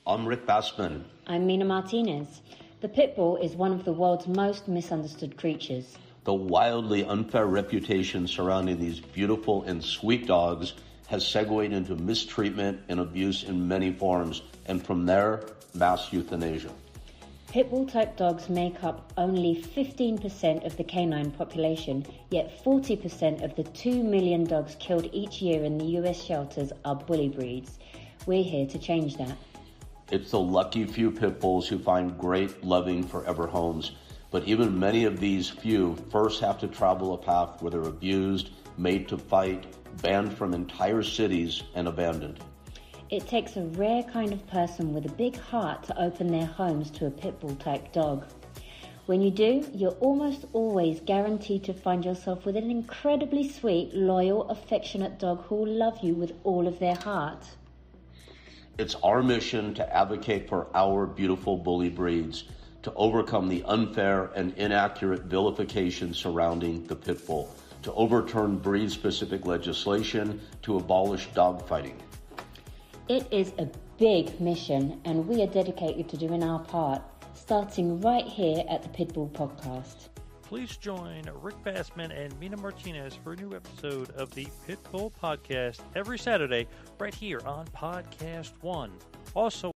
I'm Rick Bassman. I'm Mina Martinez. The pit bull is one of the world's most misunderstood creatures. The wildly unfair reputation surrounding these beautiful and sweet dogs has segued into mistreatment and abuse in many forms, and from there, mass euthanasia. Pit bull type dogs make up only 15% of the canine population, yet 40% of the 2 million dogs killed each year in the US shelters are bully breeds. We're here to change that. It's the lucky few pit bulls who find great, loving, forever homes. But even many of these few first have to travel a path where they're abused, made to fight, banned from entire cities, and abandoned. It takes a rare kind of person with a big heart to open their homes to a pit bull type dog. When you do, you're almost always guaranteed to find yourself with an incredibly sweet, loyal, affectionate dog who will love you with all of their heart. It's our mission to advocate for our beautiful bully breeds, to overcome the unfair and inaccurate vilification surrounding the pit bull, to overturn breed-specific legislation, to abolish dogfighting. It is a big mission, and we are dedicated to doing our part, starting right here at the Pitbull Podcast. Please join Rick Bassman and Mina Martinez for a new episode of the Pitbull Podcast every Saturday right here on Podcast One. Also,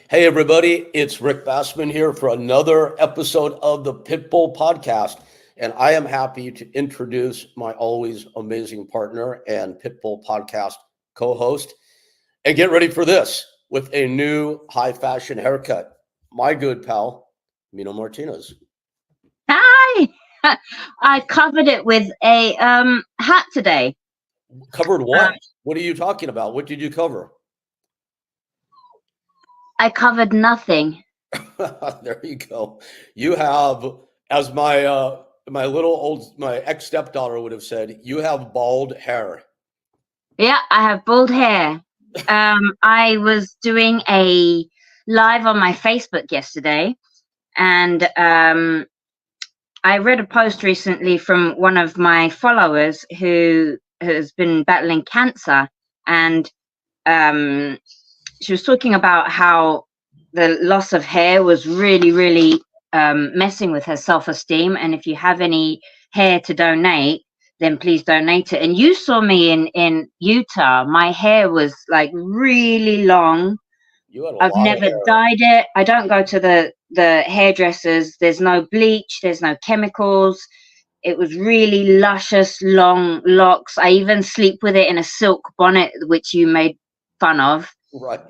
Hey everybody, it's Rick Bassman here for another episode of the Pitbull Podcast, and I am happy to introduce my always amazing partner and Pitbull Podcast co-host. And get ready for this, with a new high fashion haircut, my good pal, Mina Martinez. Hi! I covered it with a hat today. Covered what? What are you talking about? What did you cover? I covered nothing. There you go. You have, as my my ex stepdaughter would have said, you have bald hair. Yeah, I have bald hair. I was doing a live on my Facebook yesterday, and I read a post recently from one of my followers who has been battling cancer, and she was talking about how the loss of hair was really messing with her self-esteem, and if you have any hair to donate, then please donate it. And you saw me in Utah. My hair was like really long. I've never dyed it. I don't go to the hairdressers. There's no bleach. There's no chemicals. It was really luscious, long locks. I even sleep with it in a silk bonnet, which you made fun of. Right.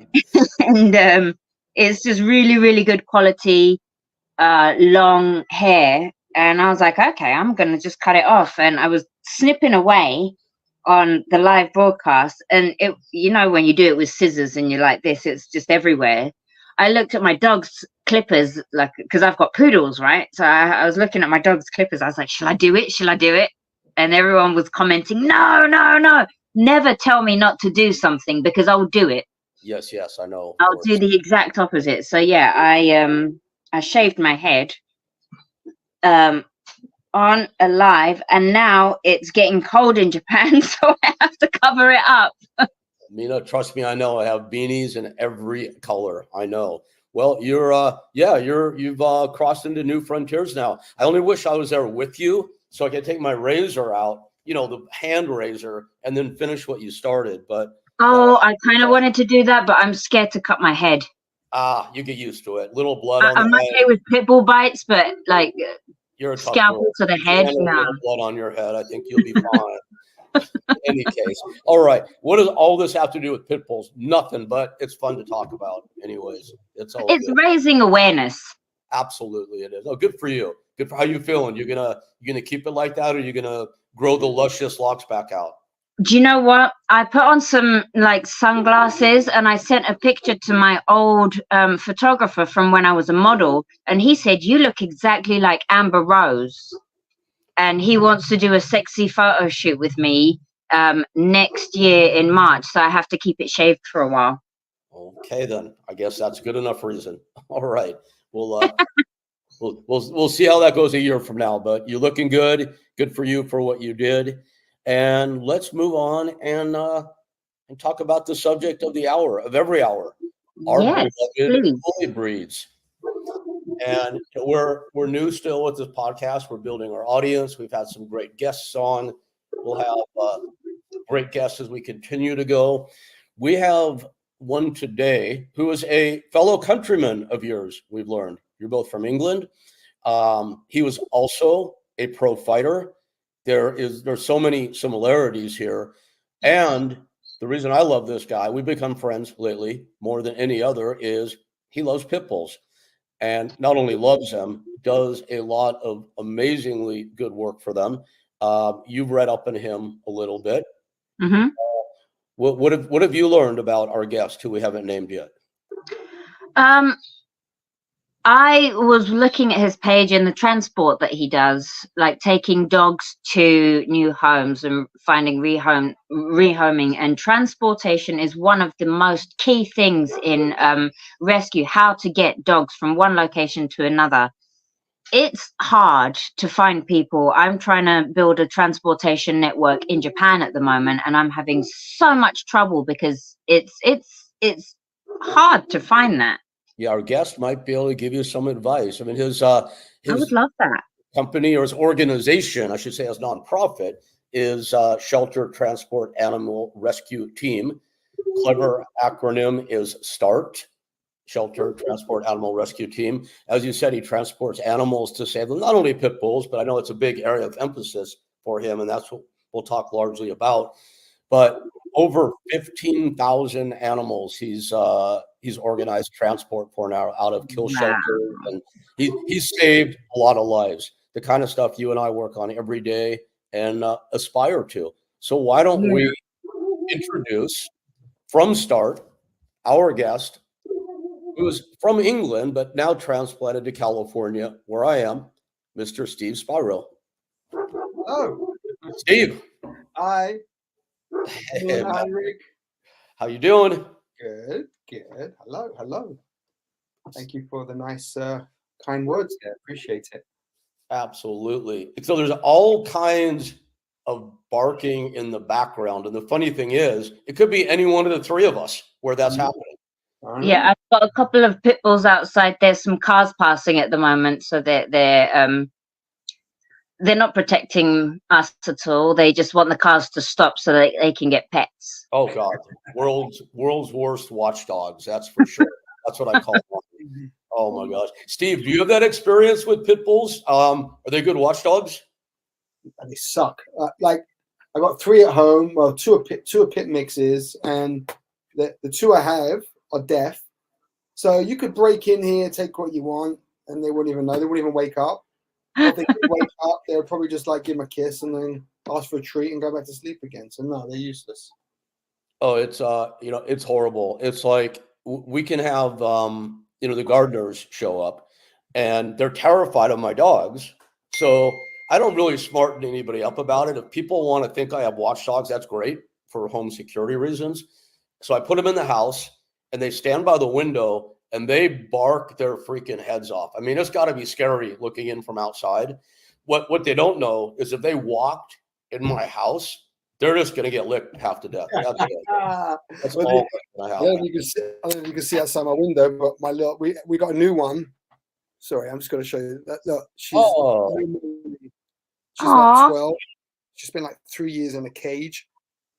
And it's just really good quality, long hair. And I was like, okay, I'm going to just cut it off. And I was snipping away on the live broadcast. And it, you know, when you do it with scissors and you're like this, it's just everywhere. I looked at my dog's clippers, like, because I've got poodles, right? So I was looking at my dog's clippers. I was like, shall I do it? Shall I do it? And everyone was commenting, no. Never tell me not to do something, because I'll do it. Yes, I know. I'll do the exact opposite. So yeah, I shaved my head on a live, and now it's getting cold in Japan, so I have to cover it up. Mina, trust me, I know. I have beanies in every color. I know. Well, you've crossed into new frontiers now. I only wish I was there with you so I could take my razor out, you know, the hand razor, and then finish what you started. But I kind of wanted to do that, but I'm scared to cut my head. You get used to it. Little blood on I'm the head. okay with pit bull bites, but like You're a tough scalpel girl. to the head, You no. little blood on your head. I think you'll be fine. In any case. All right. What does all this have to do with pit bulls? Nothing, but it's fun to talk about anyways. It's good. Raising awareness. Absolutely it is. Oh, good for you. Good for how you feeling. You're gonna keep it like that, or you're gonna grow the luscious locks back out? Do you know what? I put on some like sunglasses, and I sent a picture to my old photographer from when I was a model, and he said, you look exactly like Amber Rose. And he wants to do a sexy photo shoot with me next year in March. So I have to keep it shaved for a while. Okay, then. I guess that's good enough reason. All right. We'll see how that goes a year from now. But you're looking good. Good for you for what you did. And let's move on and and talk about the subject of the hour, of every hour, our Yes, beloved please. bully breeds. And we're new still with this podcast. We're building our audience. We've had some great guests on. We'll have great guests as we continue to go. We have one today who is a fellow countryman of yours. We've learned you're both from England. He was also a pro fighter. There's so many similarities here, and the reason I love this guy, we've become friends lately more than any other, is he loves pit bulls. And not only loves them, does a lot of amazingly good work for them. You've read up on him a little bit. Hmm. What have you learned about our guest who we haven't named yet? I was looking at his page and the transport that he does, like taking dogs to new homes and finding rehoming, and transportation is one of the most key things in rescue, how to get dogs from one location to another. It's hard to find people. I'm trying to build a transportation network in Japan at the moment, and I'm having so much trouble because it's hard to find that. Yeah, our guest might be able to give you some advice. I mean, his I would love that. company, or his organization, I should say, as nonprofit, is Shelter Transport Animal Rescue Team. Clever acronym is START, Shelter Transport Animal Rescue Team. As you said, he transports animals to save them, not only pit bulls, but I know it's a big area of emphasis for him, and that's what we'll talk largely about. But over 15,000 animals he's organized transport for now out of kill Wow. shelters, and he's saved a lot of lives. The kind of stuff you and I work on every day and aspire to. So why don't we introduce from start our guest, who is from England but now transplanted to California, where I am, Mr. Steve Spiro. Oh, Steve, hi. hey, Hi, Rick. how you doing? Good. Hello. Thank you for the nice, kind words there. Appreciate it. Absolutely. So there's all kinds of barking in the background. And the funny thing is, it could be any one of the three of us where that's happening. Yeah, I've got a couple of pit bulls outside. There's some cars passing at the moment, so they're not protecting us at all. They just want the cars to stop so that they can get pets. Oh God, world's worst watchdogs. That's for sure. That's what I call them. Oh my gosh, Steve, do you have that experience with pit bulls? Are they good watchdogs? And they suck. Like I got 3 at home. Well, two are pit mixes, and the 2 I have are deaf. So you could break in here, take what you want, and they wouldn't even know. They wouldn't even wake up. Or if they could wake up, they would probably just like give them a kiss and then ask for a treat and go back to sleep again. So no, they're useless. Oh, it's it's horrible. It's like we can have the gardeners show up, and they're terrified of my dogs. So I don't really smarten anybody up about it. If people want to think I have watchdogs, that's great for home security reasons. So I put them in the house, and they stand by the window and they bark their freaking heads off. I mean, it's got to be scary looking in from outside. What they don't know is if they walked in my house, they're just going to get licked half to death. That's Well, all I gonna don't know happen. if you can see outside my window, but my little we got a new one. Sorry, I'm just going to show you that. Look, she's Aw. like 12. She's been like 3 years in a cage,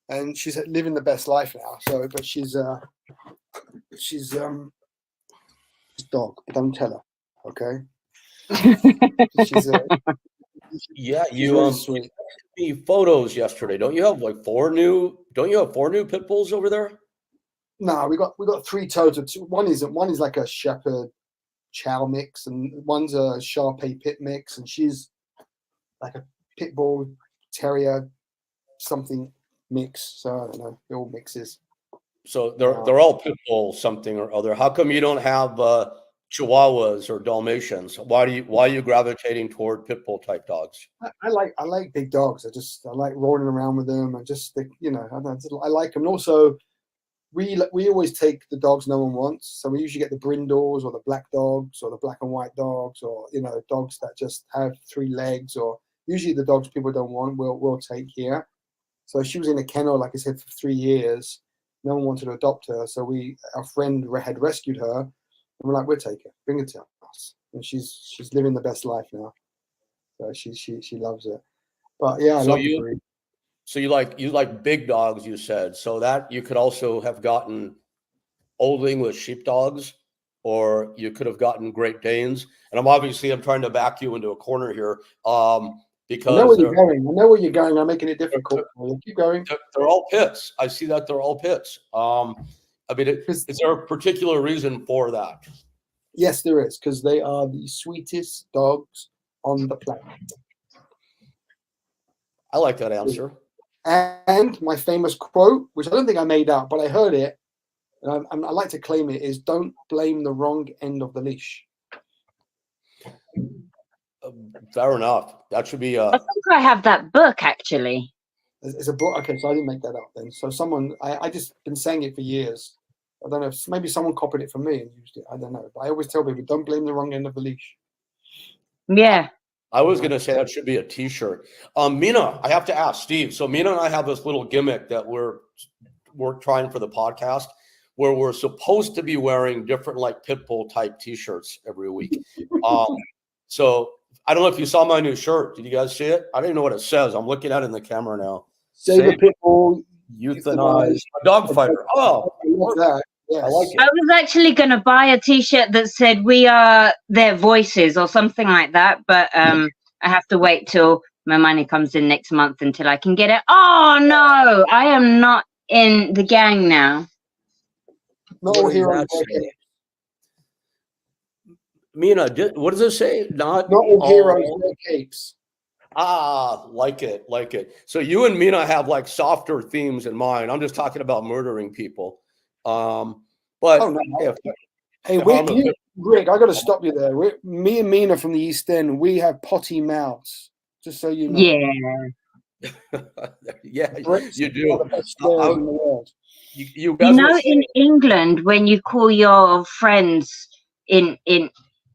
and she's living the best life now. So, but she's dog. Don't tell her, okay? She's Yeah, she's you really sweet. me photos yesterday. Don't you have like 4 new? Don't you have 4 new pit bulls over there? No, we got 3 total. One is like a shepherd chow mix, and one's a Shar-Pei pit mix, and she's like a pit bull terrier something mix. So I don't know, they're all mixes. So they're all pit bull something or other. How come you don't have Chihuahuas or Dalmatians? Why are you gravitating toward pit bull type dogs? I like big dogs. I like rolling around with them, and just I like them. And also, we always take the dogs no one wants. So we usually get the brindles or the black dogs or the black and white dogs, or dogs that just have 3 legs, or usually the dogs people don't want we'll take here. So she was in a kennel, like I said, for 3 years, No one wanted to adopt her, so our friend had rescued her, and we're like, we'll take her, bring her to us, and she's living the best life now. So she loves it. But yeah, I love the breed. So you like big dogs, you said. So that you could also have gotten Old English sheepdogs, or you could have gotten Great Danes. And I'm trying to back you into a corner here, because I know where you're going. I know where you're going. I'm making it difficult. Keep going. They're all pits. I see that they're all pits. I mean, is there a particular reason for that? Yes, there is, because they are the sweetest dogs on the planet. I like that answer. And my famous quote, which I don't think I made up, but I heard it, and I like to claim it, is "Don't blame the wrong end of the leash." Fair enough. That should be. I think I have that book actually. It's a book. Okay, so I didn't make that up then. So I just been saying it for years. I don't know if maybe someone copied it from me and used it. I don't know. But I always tell people, don't blame the wrong end of the leash. Yeah. I was going to say that should be a T-shirt. Mina, I have to ask Steve. So Mina and I have this little gimmick that we're trying for the podcast, where we're supposed to be wearing different like Pitbull type T-shirts every week. So I don't know if you saw my new shirt. Did you guys see it? I don't even know what it says. I'm looking at it in the camera now. Save a Pitbull, euthanize a dog fighter. Oh, I love that. Yes. I like it. I was actually going to buy a T-shirt that said "We are their voices" or something like that, but I have to wait till my money comes in next month until I can get it. Oh no, I am not in the gang now. Not all heroes. Mina, what does it say? Not all heroes wear capes. Like it. So you and Mina have like softer themes in mind. I'm just talking about murdering people. But hey, Greg, I got to stop you there. Me and Mina from the East End, we have potty mouths. Just so you know. Yeah. Yeah, you do. You know, in England, when you call your friends in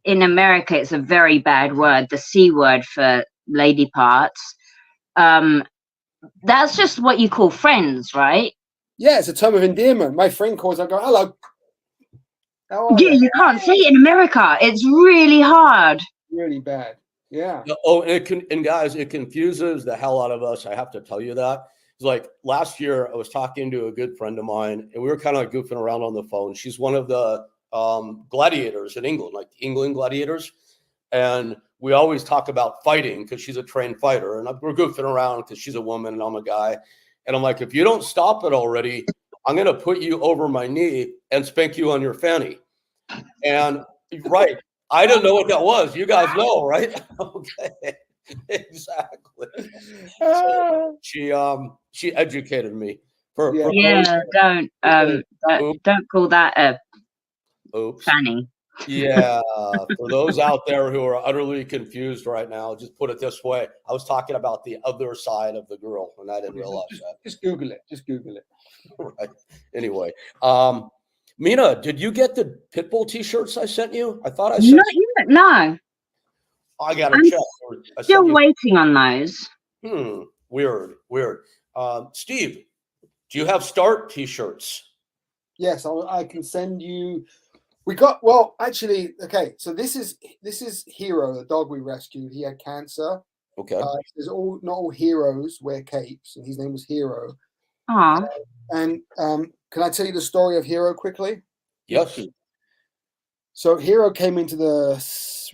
America, it's a very bad word, the C word for lady parts. That's just what you call friends, right? Yeah, it's a term of endearment. My friend calls, I go, hello. Yeah, you can't say it in America. It's really hard. Really bad. Yeah. Oh, and guys, it confuses the hell out of us. I have to tell you that. It's like last year I was talking to a good friend of mine and we were kind of goofing around on the phone. She's one of the gladiators in England, like England gladiators. And we always talk about fighting because she's a trained fighter. And we're goofing around because she's a woman and I'm a guy. And I'm like, if you don't stop it already, I'm going to put you over my knee and spank you on your fanny. And right. I didn't know what that was. You guys know, right? Okay. Exactly. So she educated me. Don't call that a fanny. Yeah. For those out there who are utterly confused right now, just put it this way. I was talking about the other side of the girl, and I didn't realize that. Just Google it. Right. Anyway, Mina, did you get the Pitbull T-shirts I sent you? I thought I sent. Not yet. No. I got to check. Still waiting on those. Weird. Steve, do you have Start T-shirts? Yes, I can send you. Actually, okay. So this is Hero, the dog we rescued. He had cancer. Okay. Not all heroes wear capes, and his name was Hero. And can I tell you the story of Hero quickly? Yes. So Hero came into the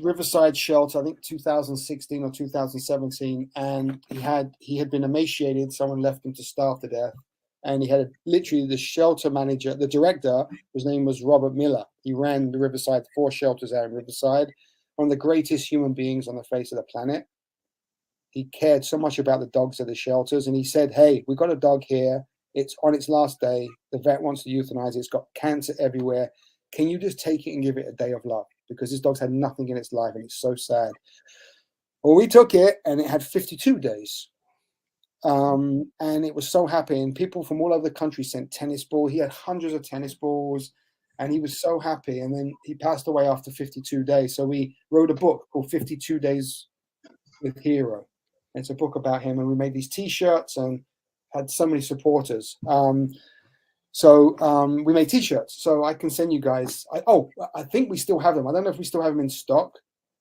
Riverside shelter, I think 2016 or 2017, and he had been emaciated. Someone left him to starve to death, and he had literally the shelter manager, the director, whose name was Robert Miller. He ran the Riverside 4 shelters out in Riverside. One of the greatest human beings on the face of the planet. He cared so much about the dogs at the shelters, and he said, "Hey, we've got a dog here. It's on its last day. The vet wants to euthanize it. It's got cancer everywhere. Can you just take it and give it a day of love? Because this dog's had nothing in its life and it's so sad." Well, we took it and it had 52 days. And it was so happy. And people from all over the country sent tennis balls. He had hundreds of tennis balls and he was so happy. And then he passed away after 52 days. So we wrote a book called 52 Days with Hero. It's a book about him. And we made these T-shirts and had so many supporters. So we made T-shirts. So I can send you guys. I think we still have them. I don't know if we still have them in stock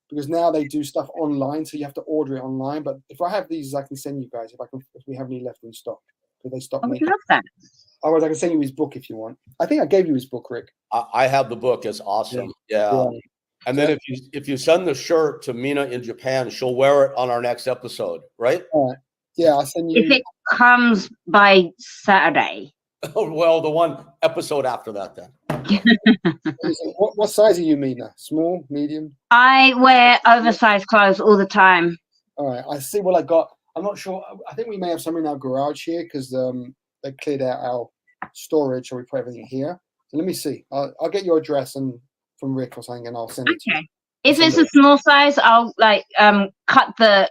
because now they do stuff online, so you have to order it online. But if I have these, I can send you guys if we have any left in stock. Do they stop I would making? love that. Otherwise, I can send you his book if you want. I think I gave you his book, Rick. I have the book. It's awesome. Yeah. And then if you send the shirt to Mina in Japan, she'll wear it on our next episode, right? Yeah, I'll send you. If it comes by Saturday. Oh, well, the one episode after that, then. What size are you, Mina? Small, medium? I wear oversized clothes all the time. All right, I see what I got. I'm not sure. I think we may have some in our garage here because they cleared out our storage, so we put everything here. So let me see. I'll get your address and from Rick or something, and I'll send it to you. If it's a small size, I'll cut the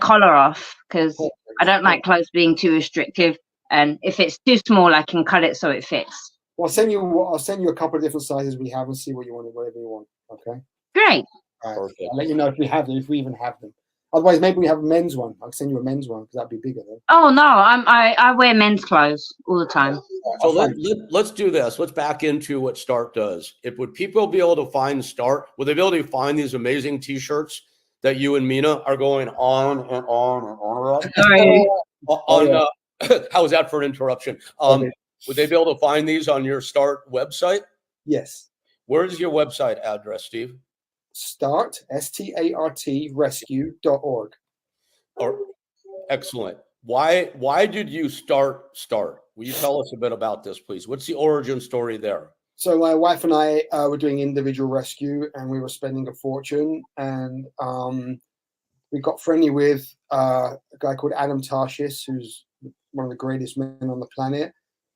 collar off because I don't like clothes being too restrictive. And if it's too small, I can cut it so it fits. Well, I'll send you a couple of different sizes we have and see what you want, whatever you want. Okay. Great. All right. I'll let you know if we have them, if we even have them. Otherwise, maybe we have a men's one. I'll send you a men's one because that'd be bigger then. Oh no, I wear men's clothes all the time. So let's do this. Let's back into what Start does. Would people be able to find Start? Would they be able to find these amazing T-shirts that you and Mina are going on and on and on about? Sorry. How was that for an interruption? Would they be able to find these on your Start website? Yes. Where is your website address, Steve? Start, START, rescue.org. Excellent. Why did you start? Will you tell us a bit about this, please? What's the origin story there? So my wife and I were doing individual rescue, and we were spending a fortune, and we got friendly with a guy called Adam Tarshish, who's one of the greatest men on the planet.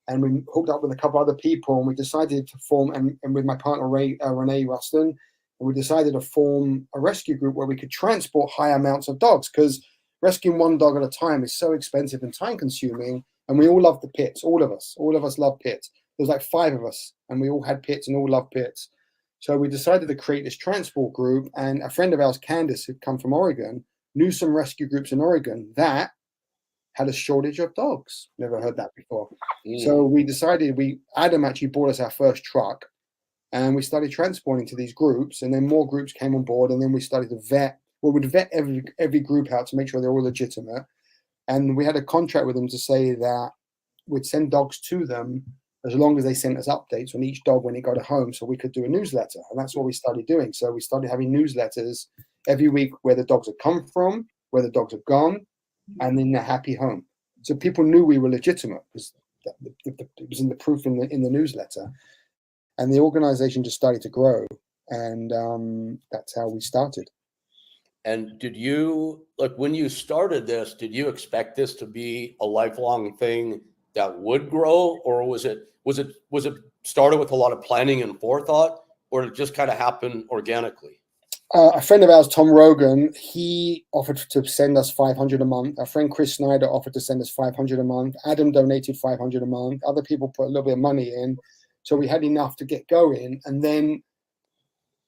And we hooked up with a couple other people, and we decided to form, and with my partner Renee Ruston, and we decided to form a rescue group where we could transport high amounts of dogs, because rescuing one dog at a time is so expensive and time consuming. And we all love the pits. All of us love pits. There's like 5 of us, and we all had pits and all love pits. So we decided to create this transport group. And a friend of ours, Candace, who'd come from Oregon, knew some rescue groups in Oregon that had a shortage of dogs. Never heard that before. So we decided, Adam actually bought us our first truck, and we started transporting to these groups, and then more groups came on board, and then we started to vet. Well, we'd vet every group out to make sure they're all legitimate. And we had a contract with them to say that we'd send dogs to them as long as they sent us updates on each dog when it got home, so we could do a newsletter. And that's what we started doing. So we started having newsletters every week where the dogs had come from, where the dogs had gone, and then they're happy home. So people knew we were legitimate because it was in the proof in the newsletter. And the organization just started to grow. And that's how we started. And did you, when you started this, did you expect this to be a lifelong thing that would grow, or was it started with a lot of planning and forethought, or did it just kind of happen organically? A friend of ours, Tom Rogan, he offered to send us $500 a month. Our friend Chris Snyder offered to send us $500 a month. Adam donated $500 a month. Other people put a little bit of money in. So we had enough to get going. And then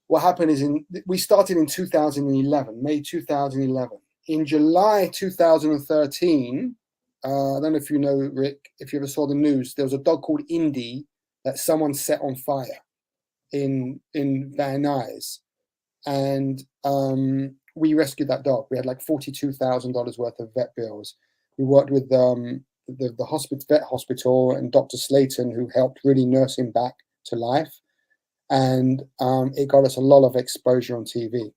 what happened is we started in 2011, May 2011. In July 2013, I don't know if you know, Rick, if you ever saw the news, there was a dog called Indy that someone set on fire in Van Nuys. And we rescued that dog. We had like $42,000 worth of vet bills. We worked with the vet hospital and Dr. Slayton, who helped really nurse him back to life. And it got us a lot of exposure on TV.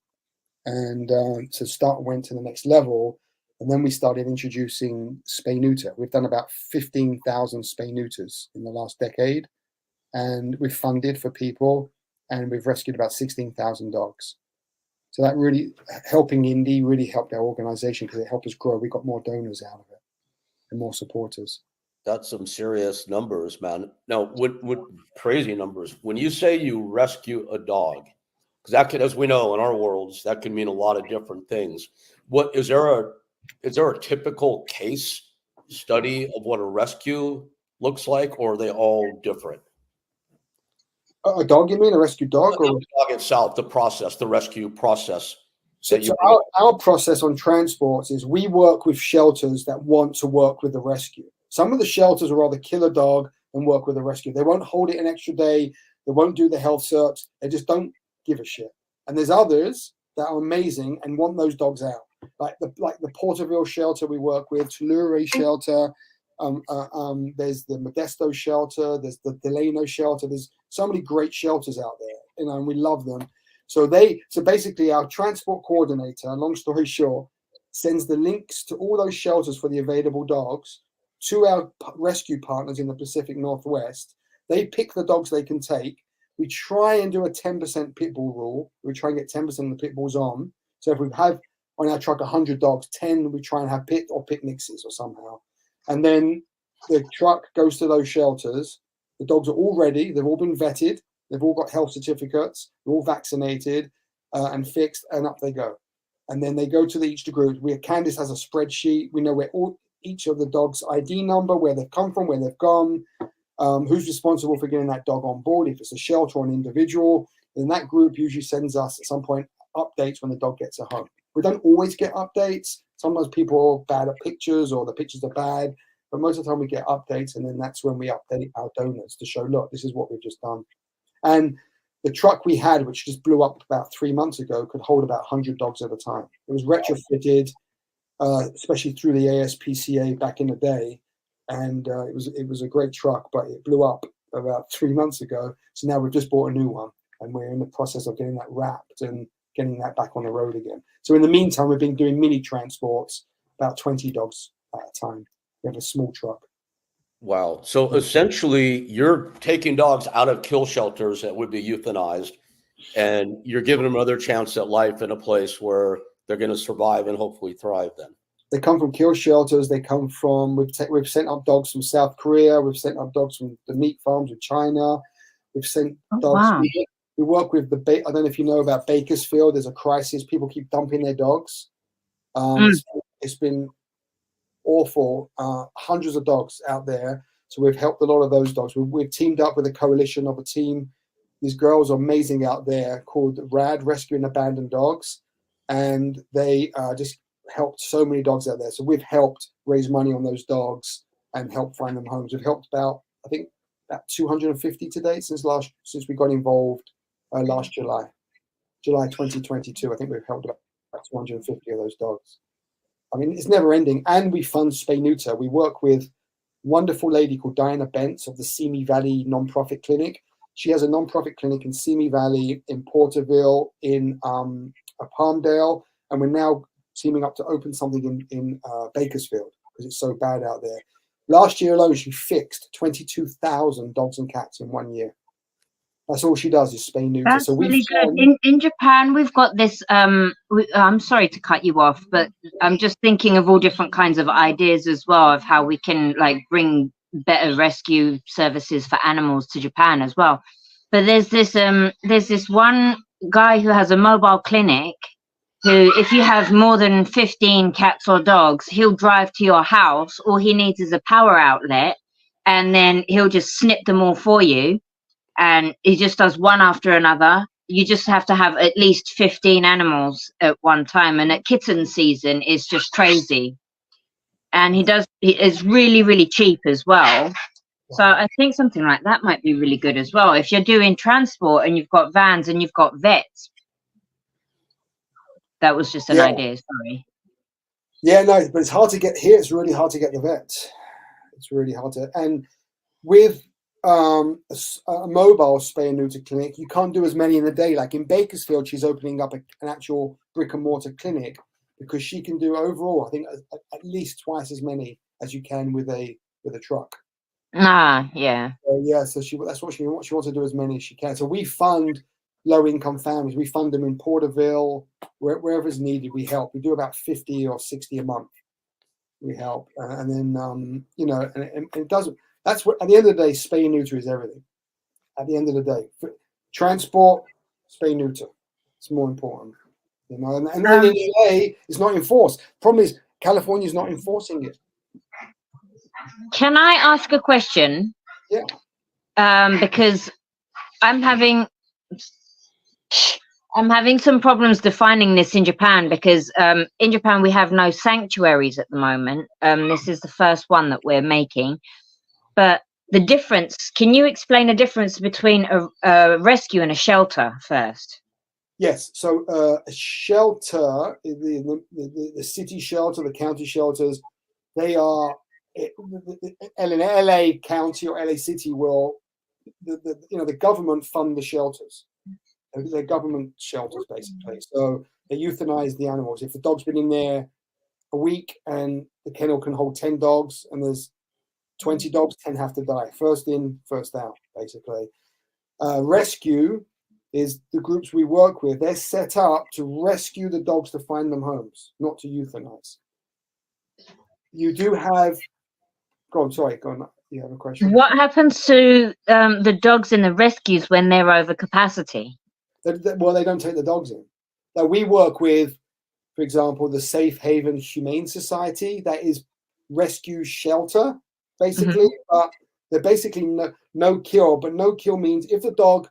And so Start went to the next level. And then we started introducing spay-neuter. We've done about 15,000 spay-neuters in the last decade. And we've funded for people. And we've rescued about 16,000 dogs. So that really, helping Indy really helped our organization because it helped us grow. We got more donors out of it and more supporters. That's some serious numbers, man. Now, what crazy numbers. When you say you rescue a dog, because that could, as we know in our worlds, that can mean a lot of different things. What is there a typical case study of what a rescue looks like, or are they all different? A dog, you mean? A rescue dog? Or the dog itself, the process, the rescue process. So our process on transports is we work with shelters that want to work with the rescue. Some of the shelters will rather kill a dog and work with a rescue. They won't hold it an extra day. They won't do the health search. They just don't give a shit. And there's others that are amazing and want those dogs out. Like the Porterville shelter we work with, Tulare shelter. There's the Modesto shelter. There's the Delano shelter. There's so many great shelters out there, and we love them. So basically our transport coordinator, long story short, sends the links to all those shelters for the available dogs to our rescue partners in the Pacific Northwest. They pick the dogs they can take. We try and do a 10% pit bull rule. We try and get 10% of the pit bulls on. So if we have on our truck 100 dogs, 10 we try and have pit or pit mixes or somehow. And then the truck goes to those shelters. The dogs are all ready. They've all been vetted. They've all got health certificates. They're all vaccinated and fixed, and up they go. And then they go to each group. Candice has a spreadsheet. We know where each of the dogs' ID number, where they've come from, where they've gone, who's responsible for getting that dog on board. If it's a shelter or an individual, then that group usually sends us at some point updates when the dog gets at home. We don't always get updates. Sometimes people are bad at pictures or the pictures are bad, but most of the time we get updates, and then that's when we update our donors to show, look, this is what we've just done. And the truck we had, which just blew up about 3 months ago, could hold about 100 dogs at a time. It was retrofitted, especially through the ASPCA back in the day, and it was a great truck, but it blew up about 3 months ago. So now we've just bought a new one, and we're in the process of getting that wrapped and getting that back on the road again. So in the meantime, we've been doing mini transports, about 20 dogs at a time. We have a small truck. Wow. So essentially, you're taking dogs out of kill shelters that would be euthanized, and you're giving them another chance at life in a place where they're going to survive and hopefully thrive then. They come from kill shelters. They come from, we've sent up dogs from South Korea. We've sent up dogs from the meat farms of China. We've sent dogs. Wow. We work with I don't know if you know about Bakersfield. There's a crisis. People keep dumping their dogs. It's been awful. Hundreds of dogs out there. So we've helped a lot of those dogs. We've teamed up with a coalition of a team. These girls are amazing out there called RAD, Rescuing Abandoned Dogs. And they just helped so many dogs out there. So we've helped raise money on those dogs and help find them homes. We've helped about 250 to date since we got involved last July 2022. I think we've helped about 250 of those dogs. I mean, it's never ending. And we fund spay neuter. We work with a wonderful lady called Diana Bentz of the Simi Valley nonprofit clinic. She has a nonprofit clinic in Simi Valley, in Porterville, in Palmdale, and we're now teaming up to open something in Bakersfield because it's so bad out there. Last year alone, she fixed 22,000 dogs and cats in 1 year. That's all she does is spay neuter. That's really good. In Japan, we've got this. I'm sorry to cut you off, but I'm just thinking of all different kinds of ideas as well of how we can bring better rescue services for animals to Japan as well. But there's this one guy who has a mobile clinic who, if you have more than 15 cats or dogs, he'll drive to your house. All he needs is a power outlet, and then he'll just snip them all for you. And he just does one after another. You just have to have at least 15 animals at one time. And at kitten season, it's just crazy. And it's really, really cheap as well. So I think something like that might be really good as well. If you're doing transport and you've got vans and you've got vets. That was just an idea, sorry. Yeah, no, but it's hard to get here. It's really hard to get the vets. It's really hard to. And with a mobile spay and neuter clinic, you can't do as many in a day. Like in Bakersfield, she's opening up an actual brick and mortar clinic because she can do overall, I think, at least twice as many as you can with a truck. Yeah. So that's what she wants to do, as many as she can. So we fund low-income families. We fund them in Porterville, wherever is needed. We help. We do about 50 or 60 a month. We help, and then and it doesn't. That's what, at the end of the day, spay and neuter is everything. At the end of the day, transport, spay neuter. It's more important, And then in LA, it's not enforced. Problem is, California's not enforcing it. Can I ask a question? Yeah. Because I'm having I'm having some problems defining this in Japan because in Japan we have no sanctuaries at the moment. This is the first one that we're making. But the difference, can you explain the difference between a rescue and a shelter first? Yes. So a shelter, the city shelter, the county shelters, they are LA County or LA City will the government fund the shelters. They're government shelters basically. So they euthanize the animals. If the dog's been in there a week and the kennel can hold 10 dogs and there's 20 dogs, 10 have to die. First in, first out, basically. Rescue is the groups we work with. They're set up to rescue the dogs to find them homes, not to euthanize. You do have. Go on, sorry, go on. You have a question? What happens to the dogs in the rescues when they're over capacity? Well, they don't take the dogs in. Now, we work with, for example, the Safe Haven Humane Society. That is rescue shelter, basically. But they're basically no kill. But no kill means if the dog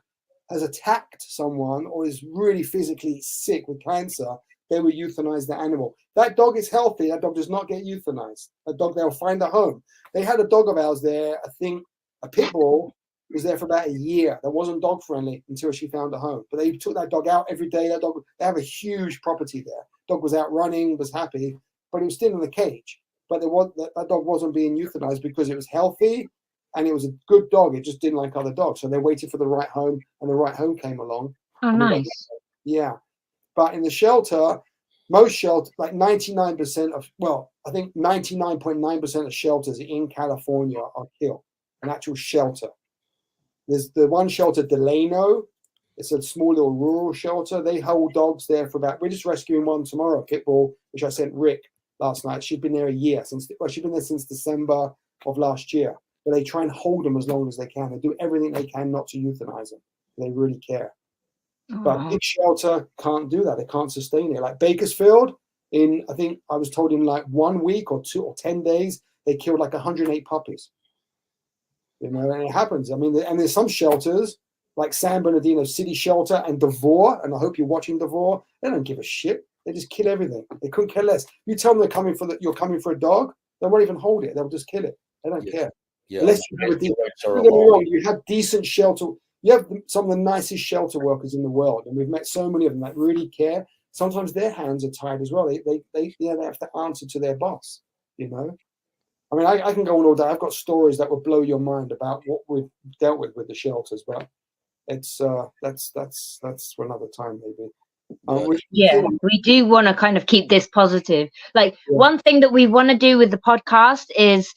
has attacked someone or is really physically sick with cancer, they will euthanize the animal. That dog is healthy. That dog does not get euthanized. That dog, they'll find a home. They had a dog of ours there, I think a pit bull, was there for about a year. That wasn't dog friendly until she found a home. But they took that dog out every day. That dog, they have a huge property there. Dog was out running, was happy, but it was still in the cage. But that dog wasn't being euthanized because it was healthy and it was a good dog. It just didn't like other dogs. So they waited for the right home and the right home came along. Oh, nice. Yeah. But in the shelter, most shelters, like 99% of, well, I think 99.9% of shelters in California are kill, an actual shelter. There's the one shelter, Delano. It's a small little rural shelter. They hold dogs there for we're just rescuing one tomorrow, a pit bull, which I sent Rick last night. She'd been there a year she'd been there since December of last year. But they try and hold them as long as they can. They do everything they can not to euthanize them. They really care. But big shelter can't do that. They can't sustain it. Like Bakersfield, I think I was told in like 1 week or 2 or 10 days, they killed like 108 puppies. And it happens. I mean, and there's some shelters like San Bernardino City Shelter and Devore, and I hope you're watching Devore. They don't give a shit. They just kill everything. They couldn't care less. You tell them you're coming for a dog, they won't even hold it. They'll just kill it. They don't care. Yeah. Unless you have don't get me wrong, you have decent shelter. You have some of the nicest shelter workers in the world, and we've met so many of them that really care. Sometimes their hands are tied as well. They have to answer to their boss. I mean, I can go on all day. I've got stories that will blow your mind about what we've dealt with the shelters, but it's that's for another time maybe. We do want to kind of keep this positive. Like one thing that we want to do with the podcast is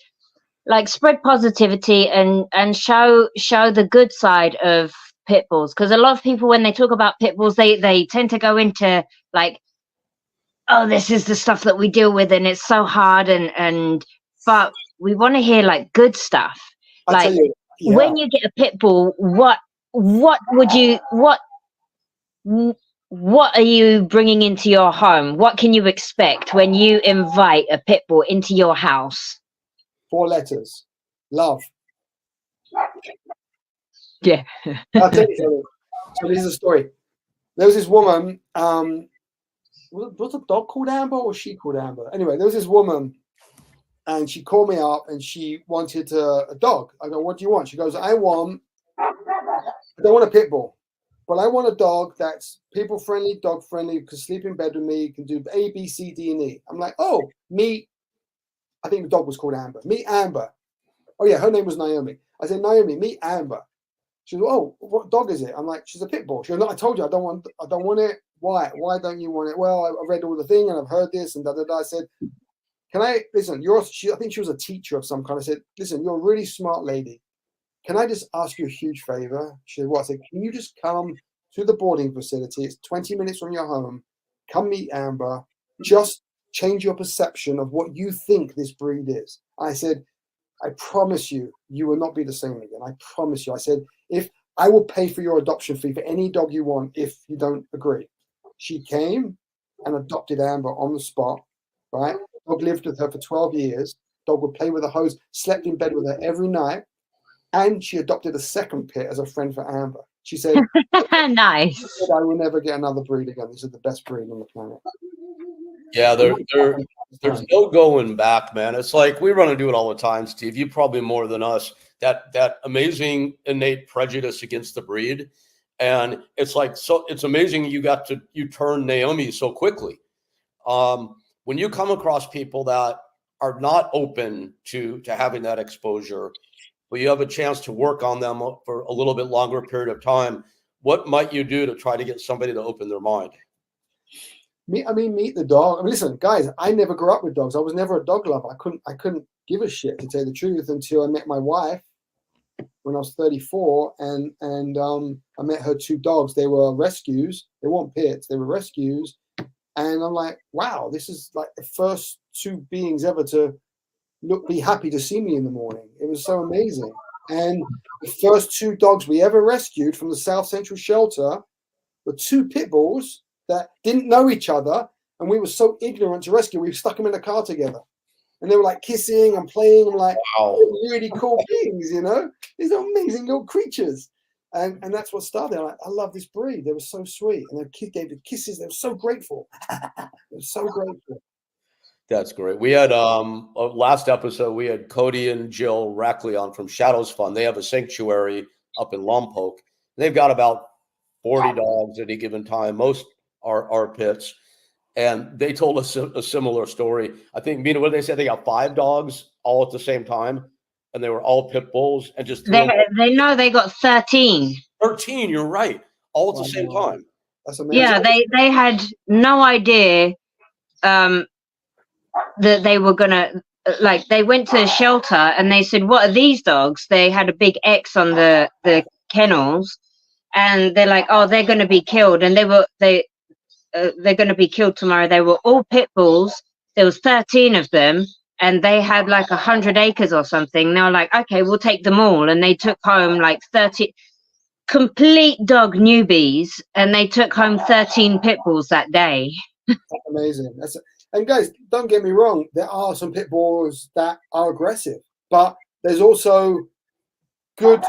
like spread positivity and show the good side of pit bulls, because a lot of people when they talk about pit bulls they tend to go into like, oh, this is the stuff that we deal with and it's so hard but we want to hear like good stuff. Like when you get a pit bull, what are you bringing into your home? What can you expect when you invite a pit bull into your house? 4 letters. Love. Yeah. I'll tell you something. So this is a story. There was this woman, was the dog called Amber or she called Amber? Anyway, there was this woman and she called me up and she wanted a dog. I go, what do you want? She goes, I don't want a pit bull, but I want a dog that's people friendly, dog friendly, can sleep in bed with me, can do A, B, C, D, and E. I'm like, oh, meet. I think the dog was called Amber. Meet Amber. Oh yeah, her name was Naomi. I said, Naomi, meet Amber. She goes, oh, what dog is it? I'm like, she's a pit bull. She goes, no, I told you I don't want it. Why? Why don't you want it? Well, I read all the thing and I've heard this and da da da. I said, can I listen? I think she was a teacher of some kind. I said, listen, you're a really smart lady. Can I just ask you a huge favor? She said, what? I said, can you just come to the boarding facility? It's 20 minutes from your home. Come meet Amber. Just change your perception of what you think this breed is. I said, I promise you, you will not be the same again. I promise you. I said, if I will pay for your adoption fee for any dog you want if you don't agree. She came and adopted Amber on the spot, right? Dog lived with her for 12 years. Dog would play with her hose, slept in bed with her every night. And she adopted a second pit as a friend for Amber. She said, Nice. I will never get another breed again. This is the best breed on the planet. Yeah, there's no going back, man. It's like we run into it all the time, Steve. You probably more than us. That amazing innate prejudice against the breed, and it's like so. It's amazing you turn Naomi so quickly. When you come across people that are not open to having that exposure, but you have a chance to work on them for a little bit longer period of time, what might you do to try to get somebody to open their mind? Meet the dog. I mean, listen, guys, I never grew up with dogs. I was never a dog lover. I couldn't give a shit, to tell you the truth, until I met my wife when I was 34, and I met her 2 dogs. They were rescues. They weren't pits. They were rescues. And I'm like, wow, this is like the first 2 beings ever to be happy to see me in the morning. It was so amazing. And the first 2 dogs we ever rescued from the South Central shelter were 2 pit bulls that didn't know each other, and we were so ignorant to rescue. We stuck them in the car together, and they were like kissing and playing. I'm like, Wow. really cool beings, you know? These are amazing little creatures. And that's what started. I'm like, I love this breed. They were so sweet, and they gave the kisses. They were so grateful. They were so grateful. That's great. We had last episode we had Cody and Jill Rackley on from Shadows Fund. They have a sanctuary up in Lompoc. They've got about 40 dogs at any given time. Most are pits, and they told us a similar story. I think, Mina, what did they say? They got 5 dogs all at the same time, and they were all pit bulls, and just They know they got 13. 13. You're right, all at the same time. That's amazing. Yeah, they had no idea that they were gonna, like, they went to a shelter and they said, "What are these dogs?" They had a big X on the kennels, and they're like, "Oh, they're gonna be killed," and they're going to be killed tomorrow. They were all pit bulls. There was 13 of them, and they had like 100 acres or something. They were like, okay, we'll take them all. And they took home like 30 complete dog newbies, and they took home 13 pit bulls that day. That's amazing. And guys, don't get me wrong. There are some pit bulls that are aggressive, but there's also good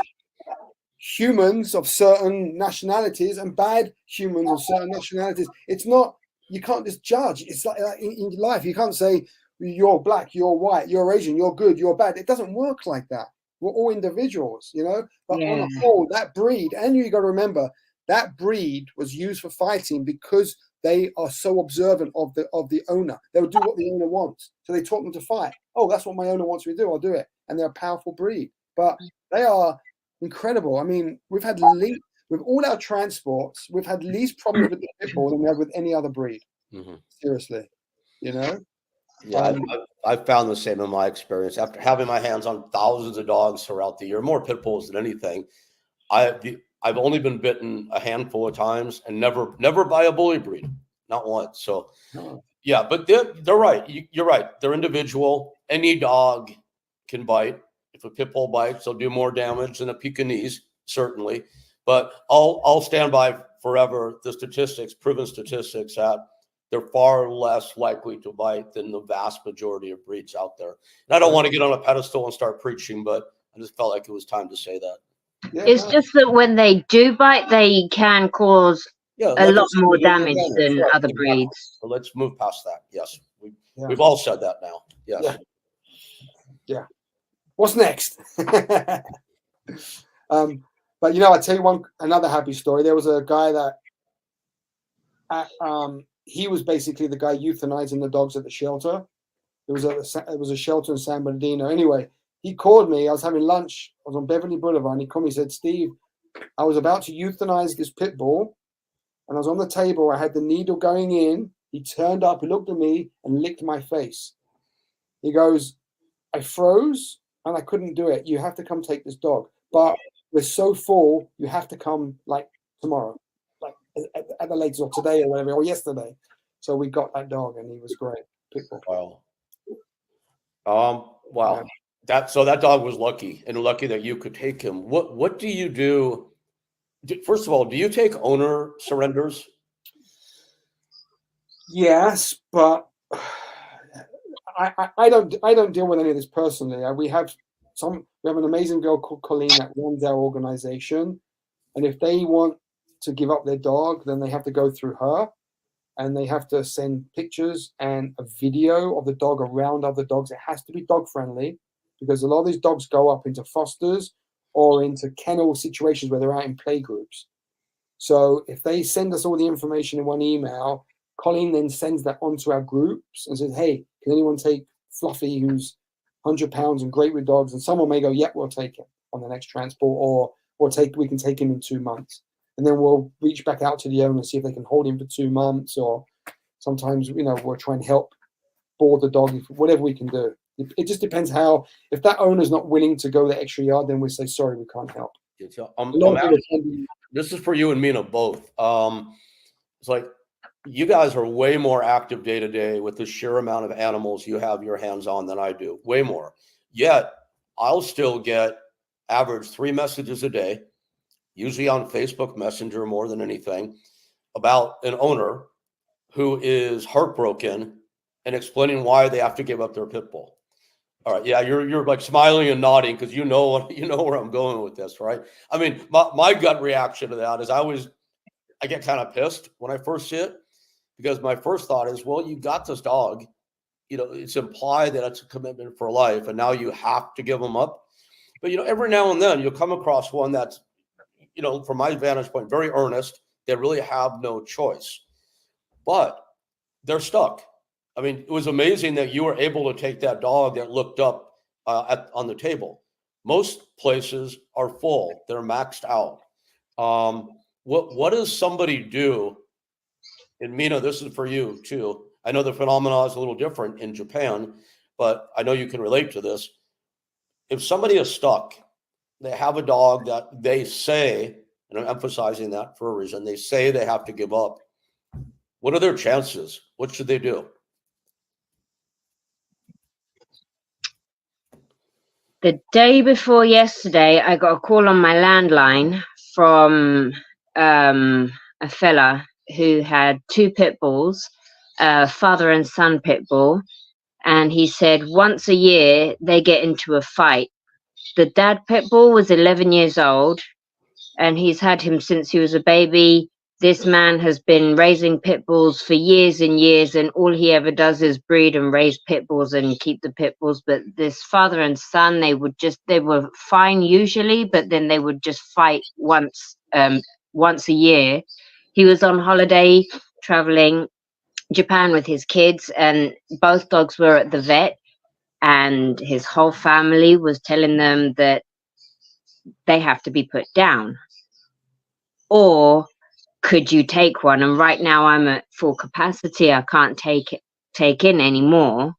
humans of certain nationalities and bad humans of certain nationalities. It's not, you can't just judge. It's like in life, you can't say you're black, you're white, you're Asian, you're good, you're bad. It doesn't work like that. We're all individuals, you know. But on a whole, that breed, and you got to remember, that breed was used for fighting because they are so observant of the owner. They'll do what the owner wants. So they taught them to fight. Oh, that's what my owner wants me to do. I'll do it. And they're a powerful breed. But they are incredible. I mean, we've had with all our transports, we've had least problems with the pit bull than we have with any other breed. Mm-hmm. Seriously, you know. Yeah, I've found the same in my experience. After having my hands on thousands of dogs throughout the year, more pit bulls than anything, I've only been bitten a handful of times, and never by a bully breed, not once. So, yeah, but they're right. You're right. They're individual. Any dog can bite. If a pit bull bites, they'll do more damage than a Pekingese, certainly. But I'll stand by forever the statistics, proven statistics, that they're far less likely to bite than the vast majority of breeds out there. And I don't want to get on a pedestal and start preaching, but I just felt like it was time to say that. Yeah, it's just that when they do bite, they can cause a lot more damage than other breeds. So let's move past that. Yes, we've all said that now. Yes. Yeah. What's next? But you know, I tell you another happy story. There was a guy that he was basically the guy euthanizing the dogs at the shelter. It was a shelter in San Bernardino. Anyway, he called me. I was having lunch. I was on Beverly Boulevard, and he called me and said, "Steve, I was about to euthanize this pit bull, and I was on the table. I had the needle going in. He turned up, he looked at me, and licked my face. He goes, I froze, and I couldn't do it. You have to come take this dog. But we're so full, you have to come like tomorrow, like at the latest, or today or whatever, or yesterday." So we got that dog, and he was great. Pit bull. Wow. Wow. Yeah. That dog was lucky, and lucky that you could take him. What do you do? First of all, do you take owner surrenders? Yes, but I don't deal with any of this personally. We have an amazing girl called Colleen that runs our organization, And if they want to give up their dog, then they have to go through her, and they have to send pictures and a video of the dog around other dogs. It has to be dog friendly, because a lot of these dogs go up into fosters or into kennel situations where they're out in play groups. So if they send us all the information in one email, Colleen then sends that onto our groups and says, hey, can anyone take Fluffy, who's 100 pounds and great with dogs? And someone may go, yeah, we'll take him on the next transport, or we can take him in 2 months. And then we'll reach back out to the owner and see if they can hold him for 2 months, or sometimes, we'll try and help board the dog, whatever we can do. It just depends how. If that owner's not willing to go the extra yard, then we say, sorry, we can't help. This is for you and Mina both. It's like you guys are way more active day to day with the sheer amount of animals you have your hands on than I do, way more. Yet I'll still get average 3 messages a day, usually on Facebook Messenger more than anything, about an owner who is heartbroken and explaining why they have to give up their pit bull. All right, yeah, you're like smiling and nodding because you know where I'm going with this, right? I mean, my gut reaction to that is I get kind of pissed when I first see it, because my first thought is, well, you got this dog, it's implied that it's a commitment for life, and now you have to give them up. But every now and then you'll come across one that's, from my vantage point, very earnest. They really have no choice, but they're stuck. I mean, it was amazing that you were able to take that dog that looked up on the table. Most places are full; they're maxed out. What does somebody do? And Mina, this is for you too. I know the phenomenon is a little different in Japan, but I know you can relate to this. If somebody is stuck, they have a dog that they say, and I'm emphasizing that for a reason, they say they have to give up. What are their chances? What should they do? The day before yesterday, I got a call on my landline from a fella who had 2 pit bulls, father and son pit bull, and he said once a year they get into a fight. The dad pit bull was 11 years old, and he's had him since he was a baby. This man has been raising pit bulls for years and years, and all he ever does is breed and raise pit bulls and keep the pit bulls. But this father and son, they were fine usually, but then they would just fight once a year. He was on holiday traveling Japan with his kids, and both dogs were at the vet, and his whole family was telling them that they have to be put down, or could you take one? And right now I'm at full capacity. I can't take in anymore.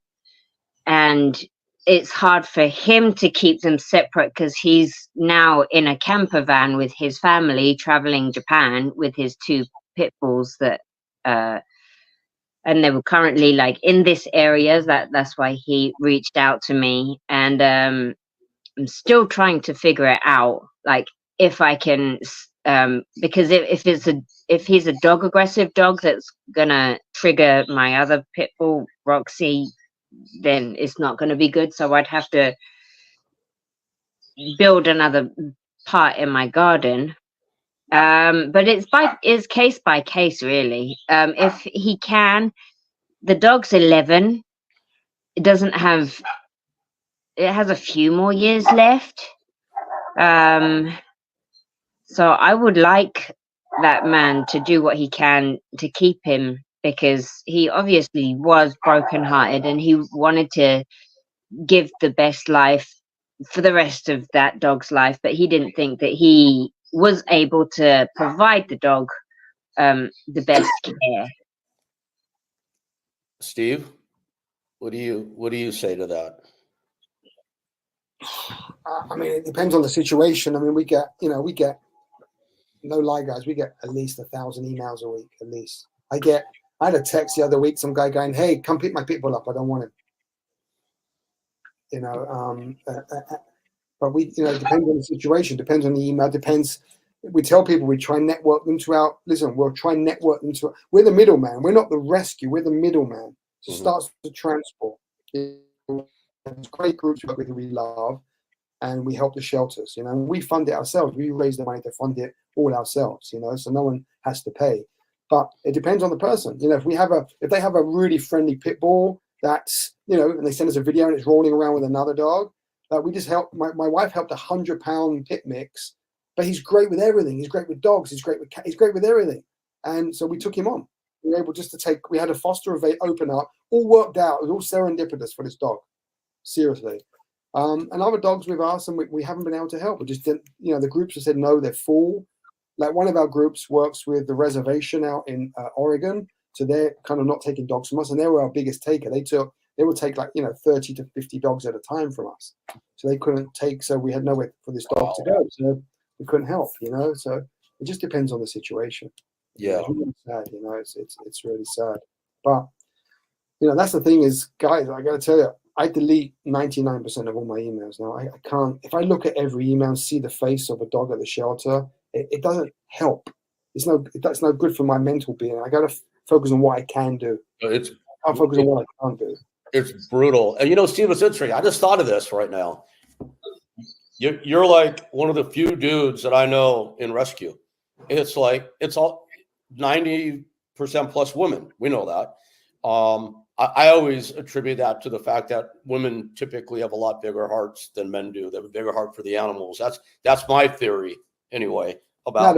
And it's hard for him to keep them separate because he's now in a camper van with his family traveling Japan with his 2 pit bulls that, and they were currently like in this area. That's why he reached out to me. And I'm still trying to figure it out. Like if I can, because if he's a dog aggressive dog that's gonna trigger my other pit bull Roxy, then it's not going to be good. So I'd have to build another part in my garden. But it's case by case really. If he can, the dog's 11. It has a few more years left. So I would like that man to do what he can to keep him, because he obviously was brokenhearted and he wanted to give the best life for the rest of that dog's life, but he didn't think that he was able to provide the dog the best care. Steve, what do you say to that? I mean, it depends on the situation. I mean, we get no lie, guys. We get at least 1,000 emails a week, at least. I had a text the other week, some guy going, "Hey, come pick my pit bull up. I don't want him." But it depends on the situation, depends on the email, depends. We tell people we try and network them to we'll try and network them to, we're the middleman. We're not the rescue. We're the middleman. So it starts the transport. It's great groups we love. and we help the shelters. You know, and we fund it ourselves. We raise the money to fund it all ourselves. You know, so no one has to pay. But it depends on the person. You know, if they have a really friendly pit bull that's, you know, and they send us a video and it's rolling around with another dog, we just help. My wife helped a 100-pound pit mix, but he's great with everything. He's great with dogs. He's great with everything. And so we took him on. We were able just to take. We had a foster open up, all worked out. It was all serendipitous for this dog. Seriously. And other dogs with us, and we haven't been able to help. We just didn't. You know, the groups have said no, they're full. Like one of our groups works with the reservation out in Oregon, so they're kind of not taking dogs from us, and they were our biggest taker. They would take like, you know, 30 to 50 dogs at a time from us, so they couldn't take. So we had nowhere for this dog to go, so we couldn't help. You know, so it just depends on the situation. Yeah, it's really sad. You know, it's really sad. But you know, that's the thing is, guys, I got to tell you, I delete 99% of all my emails now. I can't. If I look at every email and see the face of a dog at the shelter, it doesn't help. That's no good for my mental being. I got to focus on what I can do. I'll focus on what I can't do. It's brutal. And you know, Steve, it's interesting. I just thought of this right now. You're like one of the few dudes that I know in rescue. It's like it's all 90% plus women. We know that. I always attribute that to the fact that women typically have a lot bigger hearts than men do. They have a bigger heart for the animals. That's my theory anyway. About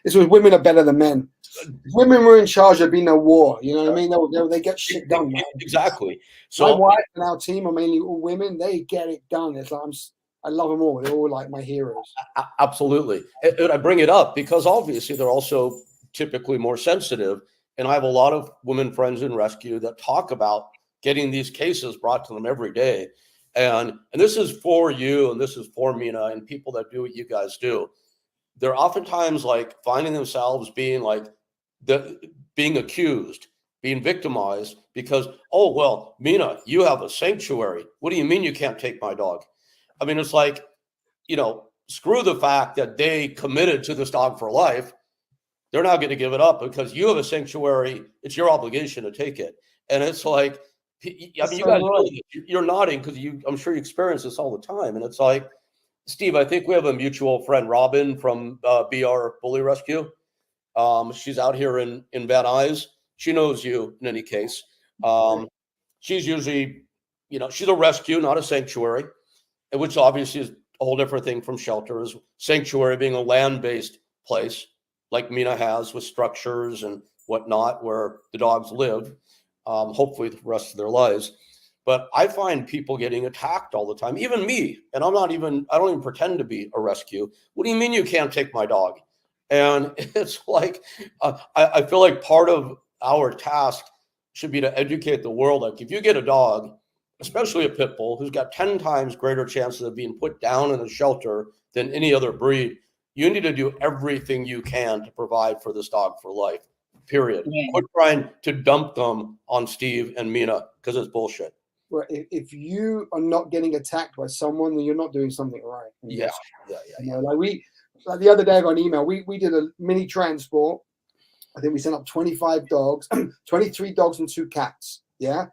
it's what women are better than men. If women were in charge, there'd be no war. You know what I mean? They get shit done. Man. Exactly. So my wife and our team are mainly all women. They get it done. It's like I love them all. They're all like my heroes. Absolutely. And I bring it up because obviously they're also typically more sensitive. And I have a lot of women friends in rescue that talk about getting these cases brought to them every day. And this is for you, and this is for Mina and people that do what you guys do. They're oftentimes like finding themselves being like being accused, being victimized because, oh, well, Mina, you have a sanctuary. What do you mean you can't take my dog? I mean, it's like, you know, screw the fact that they committed to this dog for life. They're not going to give it up because you have a sanctuary. It's your obligation to take it. And it's like, I mean, you guys, you're nodding because I'm sure you experience this all the time. And it's like, Steve, I think we have a mutual friend, Robin from BR Bully Rescue. She's out here in Van Nuys. She knows you in any case. She's usually, you know, she's a rescue, not a sanctuary, which obviously is a whole different thing from shelters. Sanctuary being a land-based place like Mina has with structures and whatnot where the dogs live, hopefully the rest of their lives. But I find people getting attacked all the time, even me. And I don't even pretend to be a rescue. What do you mean you can't take my dog? And it's like, I feel like part of our task should be to educate the world. Like if you get a dog, especially a pit bull, who's got 10 times greater chances of being put down in a shelter than any other breed, you need to do everything you can to provide for this dog for life, period. Yeah. Quit trying to dump them on Steve and Mina because it's bullshit. Well, if you are not getting attacked by someone, then you're not doing something right. Yeah. You know, like the other day I got an email. We did a mini transport. I think we sent up 25 dogs, 23 dogs and 2 cats. Yeah.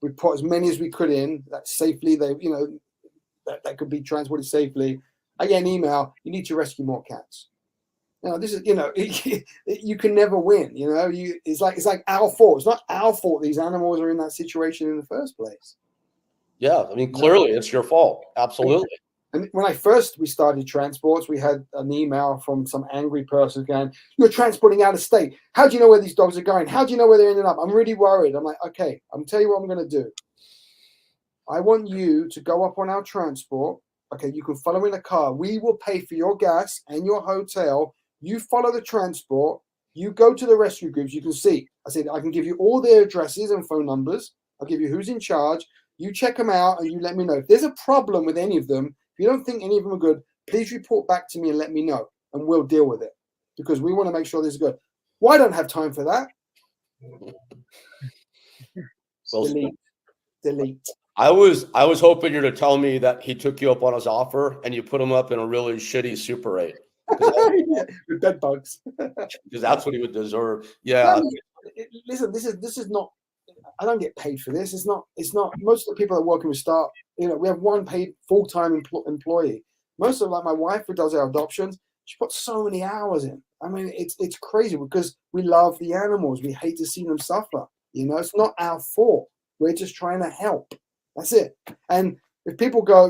We put as many as we could in that safely. That could be transported safely. I get an email. You need to rescue more cats. Now this is, you can never win. You know, it's like our fault. It's not our fault. These animals are in that situation in the first place. Yeah, I mean, clearly it's your fault. Absolutely. And when we started transports, we had an email from some angry person going, "You're transporting out of state. How do you know where these dogs are going? How do you know where they're ending up? I'm really worried." I'm like, okay, I'm tell you what I'm going to do. I want you to go up on our transport. Okay, you can follow in a car. We will pay for your gas and your hotel. You follow the transport. You go to the rescue groups. You can see. I said, I can give you all their addresses and phone numbers. I'll give you who's in charge. You check them out and you let me know. If there's a problem with any of them, if you don't think any of them are good, please report back to me and let me know. And we'll deal with it. Because we want to make sure this is good. Well, I don't have time for that. Delete. I was hoping you're to tell me that he took you up on his offer and you put him up in a really shitty Super 8. With bed bugs. Because that's what he would deserve. Yeah. Listen, this is not. I don't get paid for this. It's not. Most of the people that are working with start. We have one paid full-time employee. Most of like my wife who does our adoptions, she puts so many hours in. I mean, it's crazy because we love the animals. We hate to see them suffer. It's not our fault. We're just trying to help. That's it. And if people go,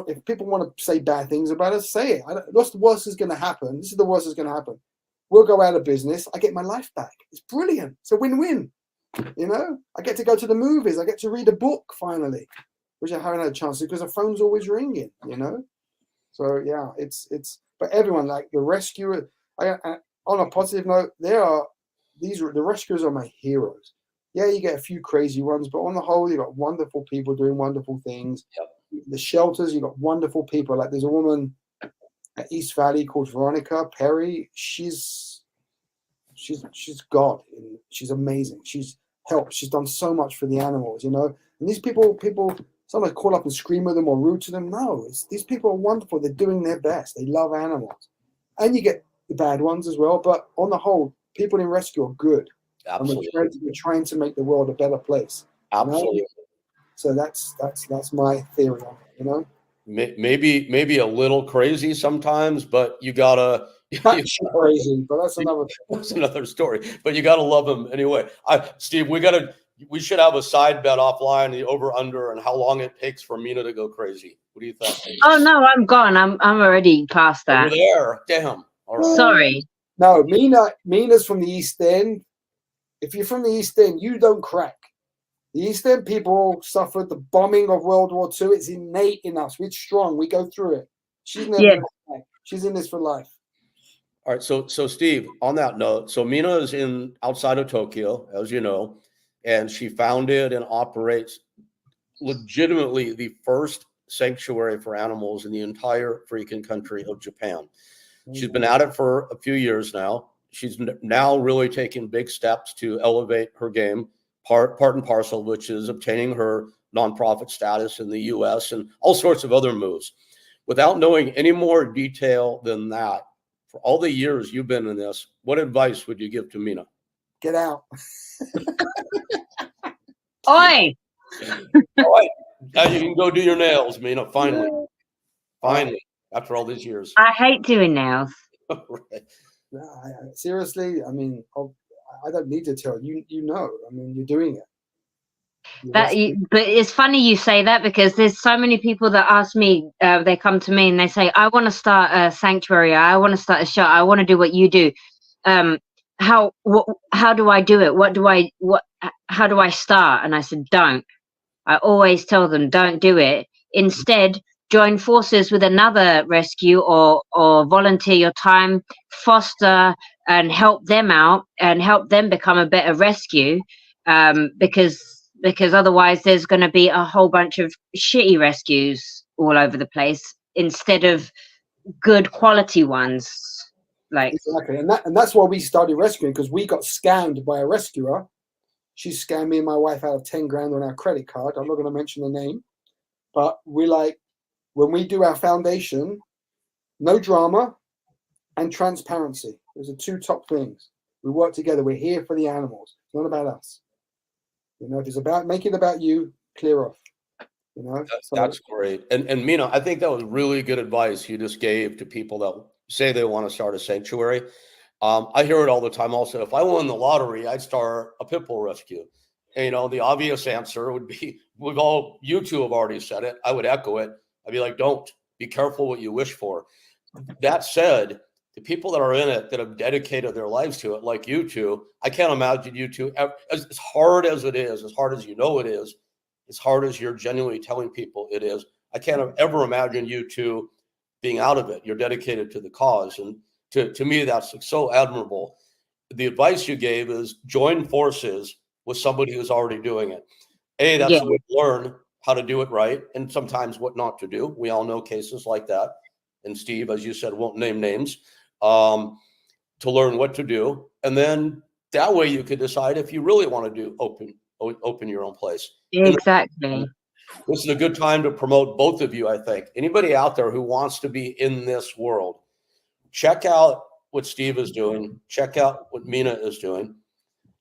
if people want to say bad things about us, say it. What's the worst is going to happen? This is the worst that's going to happen. We'll go out of business. I get my life back. It's brilliant. It's a win-win. I get to go to the movies. I get to read a book finally, which I haven't had a chance to because the phone's always ringing. So yeah, it's. But everyone, like the rescuer. On a positive note, the rescuers are my heroes. Yeah, you get a few crazy ones, but on the whole, you got wonderful people doing wonderful things. Yep. The shelters, you got wonderful people. Like there's a woman at East Valley called Veronica Perry. She's God. She's amazing. She's helped. She's done so much for the animals, And these people sometimes call up and scream with them or rude to them. No, these people are wonderful. They're doing their best. They love animals, and you get the bad ones as well. But on the whole, people in rescue are good. Absolutely. And we're trying to make the world a better place. Absolutely. So that's my theory on it. Maybe a little crazy sometimes, but you gotta. Crazy, but that's another story. But you gotta love them anyway. Steve, we should have a side bet offline, the over under, and how long it takes for Mina to go crazy. What do you think? Oh no, I'm gone. I'm already past that. You're there. Damn. All right. Sorry. No, Mina's from the East End. If you're from the East End, you don't crack. The East End people suffered the bombing of World War II. It's innate in us. We're strong. We go through it. She's never gonna crack. She's in this for life. All right. So Steve, on that note, so Mina is outside of Tokyo, as you know, and she founded and operates legitimately the first sanctuary for animals in the entire freaking country of Japan. She's been at it for a few years now. She's now really taking big steps to elevate her game, part and parcel, which is obtaining her nonprofit status in the U.S. and all sorts of other moves. Without knowing any more detail than that, for all the years you've been in this, what advice would you give to Mina? Get out. Oi! All right. Now you can go do your nails, Mina. Finally. After all these years. I hate doing nails. Right. Seriously, I mean, I don't need to tell you. I mean, you're doing it. But it's funny you say that because there's so many people that ask me. They come to me and they say, "I want to start a sanctuary. I want to start a show. I want to do what you do. How do I do it? How do I start?" And I said, "Don't." I always tell them, "Don't do it. Instead, join forces with another rescue or volunteer your time, foster and help them out and help them become a better rescue, because otherwise there's going to be a whole bunch of shitty rescues all over the place instead of good quality ones." Like exactly, and that's why we started rescuing, because we got scammed by a rescuer. She scammed me and my wife out of 10 grand on our credit card. I'm not going to mention the name, but when we do our foundation, no drama and transparency. Those are two top things. We work together. We're here for the animals. It's not about us. If it's about, make it about you, clear off. That's great. And Mina, I think that was really good advice you just gave to people that say they want to start a sanctuary. I hear it all the time also. If I won the lottery, I'd start a pit bull rescue. And, the obvious answer would be, you two have already said it. I would echo it. I'd be like, don't. Be careful what you wish for. That said, the people that are in it that have dedicated their lives to it, like you two, I can't imagine you two, as hard as it is, as hard as it is, as hard as you're genuinely telling people it is, I can't ever imagine you two being out of it. You're dedicated to the cause. And to me, that's so admirable. The advice you gave is join forces with somebody who's already doing it. That's the way to learn how to do it right, and sometimes what not to do. We all know cases like that. And Steve, as you said, won't name names, to learn what to do. And then that way you could decide if you really want to do open your own place. exactly. This is a good time to promote both of you, I think. Anybody out there who wants to be in this world, check out what Steve is doing. Check out what Mina is doing.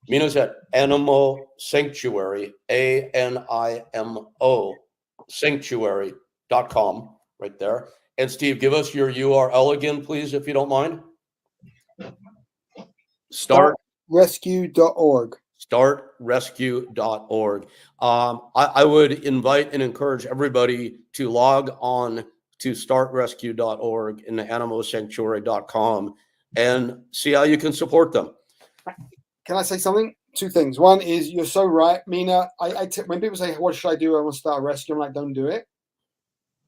Mina's at Animal Sanctuary, ANIMO Sanctuary.com right there. And Steve, give us your URL again, please, if you don't mind. Startrescue.org. Startrescue.org. I would invite and encourage everybody to log on to startrescue.org and animalsanctuary.com and see how you can support them. Can I say something? Two things. One is you're so right, Mina. When people say, "What should I do? I want to start a rescue," I'm like, "Don't do it."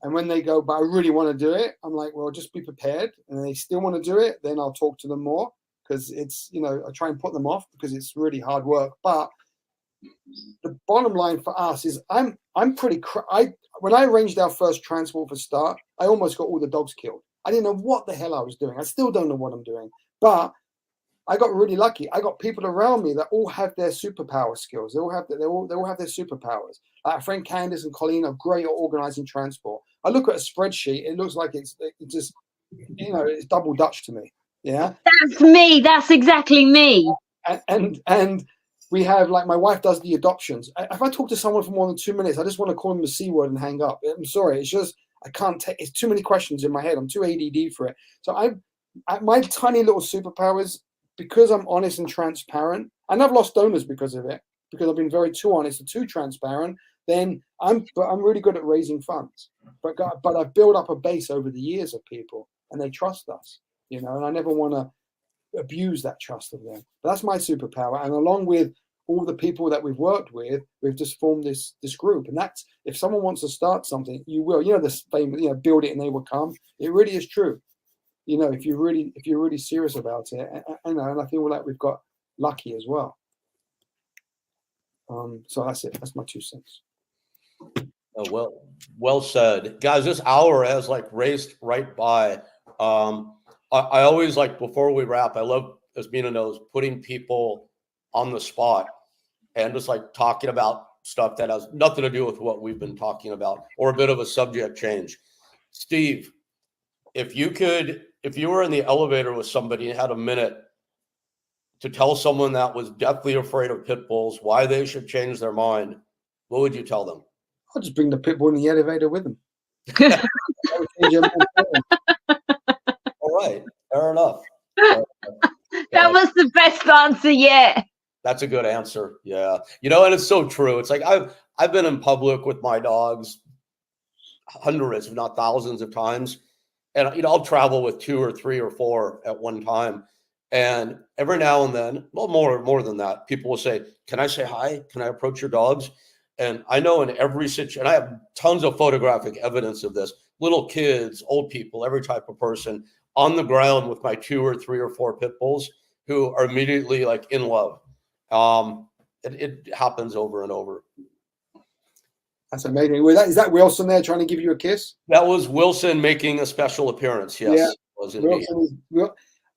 And when they go, "But I really want to do it," I'm like, "Well, just be prepared." And they still want to do it, then I'll talk to them more, because it's, I try and put them off because it's really hard work. But the bottom line for us is I'm pretty. When I arranged our first transport for Start, I almost got all the dogs killed. I didn't know what the hell I was doing. I still don't know what I'm doing, but I got really lucky. I got people around me that all have their superpower skills. They all have their superpowers. Our friend Candice and Colleen are great at organizing transport. I look at a spreadsheet, it looks like it's just, it's double Dutch to me. Yeah, that's me. That's exactly me. And we have, like, my wife does the adoptions. If I talk to someone for more than 2 minutes, I just want to call them the C word and hang up. I'm sorry, it's just I can't take. It's too many questions in my head. I'm too ADD for it. So my tiny little superpowers, because I'm honest and transparent, and I've lost donors because of it, because I've been too honest and too transparent. Then I'm really good at raising funds. But I've built up a base over the years of people, and they trust us, and I never want to abuse that trust of them. But that's my superpower. And along with all the people that we've worked with, we've just formed this group. And that's, if someone wants to start something, you will. This famous, build it and they will come. It really is true. If you're really serious about it, and I feel like we've got lucky as well. So that's it. That's my 2 cents. Oh, well said, guys. This hour has raced right by. I always before we wrap, I love, as Mina knows, putting people on the spot and just talking about stuff that has nothing to do with what we've been talking about, or a bit of a subject change. Steve, if you were in the elevator with somebody and had a minute to tell someone that was deathly afraid of pit bulls why they should change their mind, what would you tell them? I'll just bring the pit bull in the elevator with them. All right, fair enough. That was the best answer yet. That's a good answer. Yeah. And it's so true. It's like I've been in public with my dogs hundreds, if not thousands of times. And I'll travel with 2 or 3 or 4 at one time. And every now and then, well, more than that, people will say, "Can I say hi? Can I approach your dogs?" And I know in every situation, and I have tons of photographic evidence of this, little kids, old people, every type of person on the ground with my 2 or 3 or 4 pit bulls who are immediately in love. It happens over and over. That's amazing. Is that Wilson there trying to give you a kiss? That was Wilson making a special appearance. Yes, yeah. Was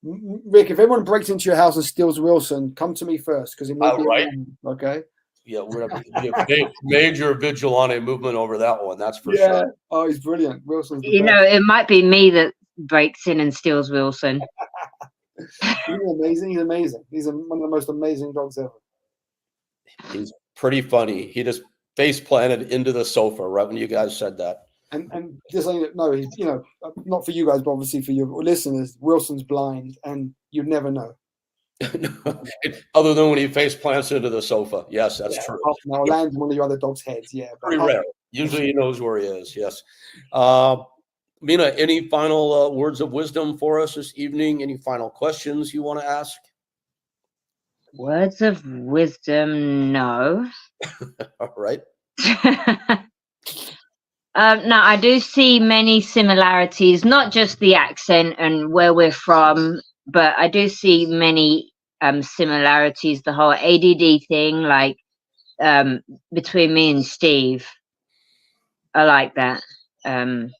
Rick, if everyone breaks into your house and steals Wilson, come to me first, because it may be right. Okay. Yeah, we're gonna be a major vigilante movement over that one. That's for sure. Oh, he's brilliant. Wilson's the best. It might be me that breaks in and steals Wilson. He's amazing. He's amazing. He's one of the most amazing dogs ever. He's pretty funny. He just face planted into the sofa right when you guys said that. And just so you know, he's, not for you guys, but obviously for your listeners, Wilson's blind, and you'd never know. Other than when he face plants into the sofa. Yes, that's true. Now lands on one of your other dog's heads. Yeah, pretty rare. Usually he knows where he is. Yes. Mina, any final words of wisdom for us this evening? Any final questions you want to ask? Words of wisdom, no. All right. No, I do see many similarities, not just the accent and where we're from, but I do see many similarities. The whole ADD thing, between me and Steve, I like that. It's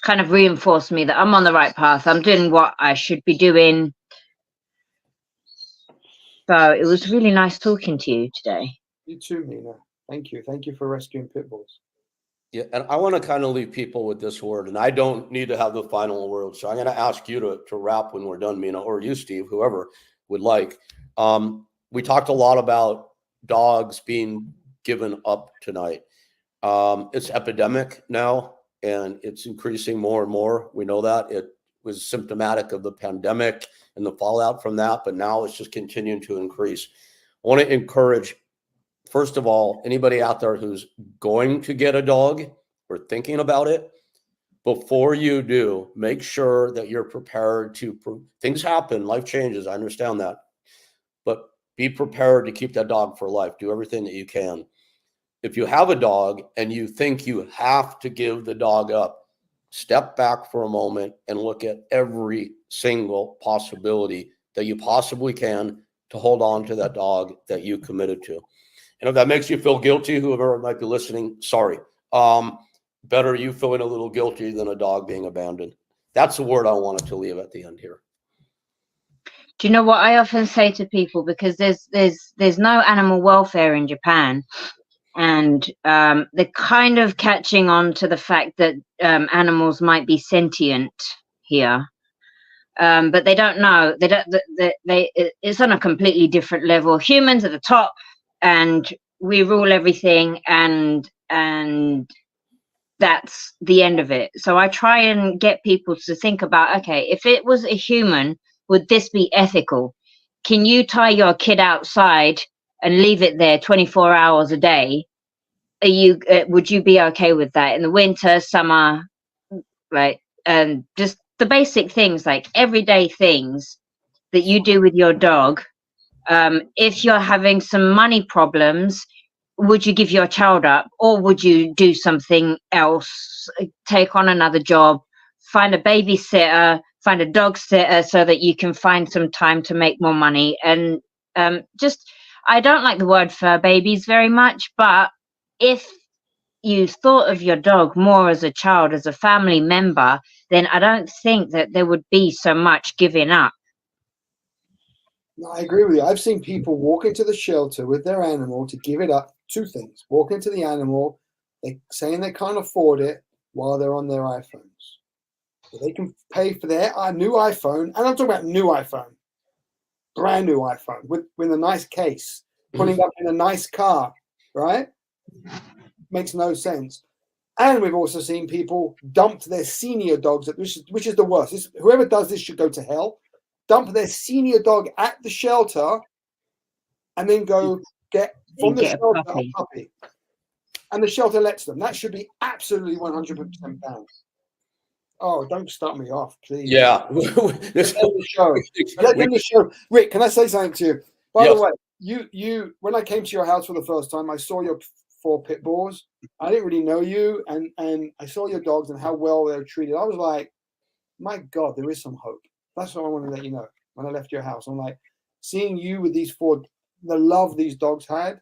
kind of reinforced me that I'm on the right path. I'm doing what I should be doing. So it was really nice talking to you today. You too, Mina. Thank you. Thank you for rescuing pit bulls. Yeah, and I want to kind of leave people with this word, and I don't need to have the final word. So I'm going to ask you to wrap when we're done, Mina, or you, Steve, whoever would like. We talked a lot about dogs being given up tonight. It's epidemic now, and it's increasing more and more. We know that it was symptomatic of the pandemic and the fallout from that, but now it's just continuing to increase. I want to encourage, first of all, anybody out there who's going to get a dog or thinking about it, before you do, make sure that you're prepared to, things happen, life changes, I understand that, but be prepared to keep that dog for life. Do everything that you can. If you have a dog and you think you have to give the dog up, step back for a moment and look at every single possibility that you possibly can to hold on to that dog that you committed to. And if that makes you feel guilty, whoever might be listening, sorry. Better you feeling a little guilty than a dog being abandoned. That's the word I wanted to leave at the end here. Do you know what I often say to people? Because there's no animal welfare in Japan, and they're kind of catching on to the fact that animals might be sentient here, but they don't know. It's on a completely different level. Humans at the top, and we rule everything, and that's the end of it. So I try and get people to think about, okay, if it was a human, would this be ethical? Can you tie your kid outside and leave it there 24 hours a day? Would you be okay with that in the winter, summer, right? And just the basic things, like everyday things that you do with your dog. If you're having some money problems, would you give your child up, or would you do something else, take on another job, find a babysitter, find a dog sitter so that you can find some time to make more money? And I don't like the word fur babies very much, but if you thought of your dog more as a child, as a family member, then I don't think that there would be so much giving up. No, I agree with you. I've seen people walk into the shelter with their animal to give it up. Two things: walk into the animal, they saying they can't afford it while they're on their iPhones. So they can pay for their new iPhone, and I'm talking about new iPhone, brand new iPhone with a nice case, putting up in a nice car, right? Makes no sense. And we've also seen people dump their senior dogs, which is the worst. Whoever does this should go to hell. Dump their senior dog at the shelter and then go get from the shelter a puppy. And the shelter lets them. That should be absolutely 100% banned. Oh, don't start me off, please. Yeah. Let them the show. Rick, can I say something to you? By the way, you when I came to your house for the first time, I saw your 4 pit bulls. I didn't really know you, and I saw your dogs and how well they were treated. I was like, my God, there is some hope. That's what I want to let you know. When I left your house, I'm like, seeing you with these 4, the love these dogs had,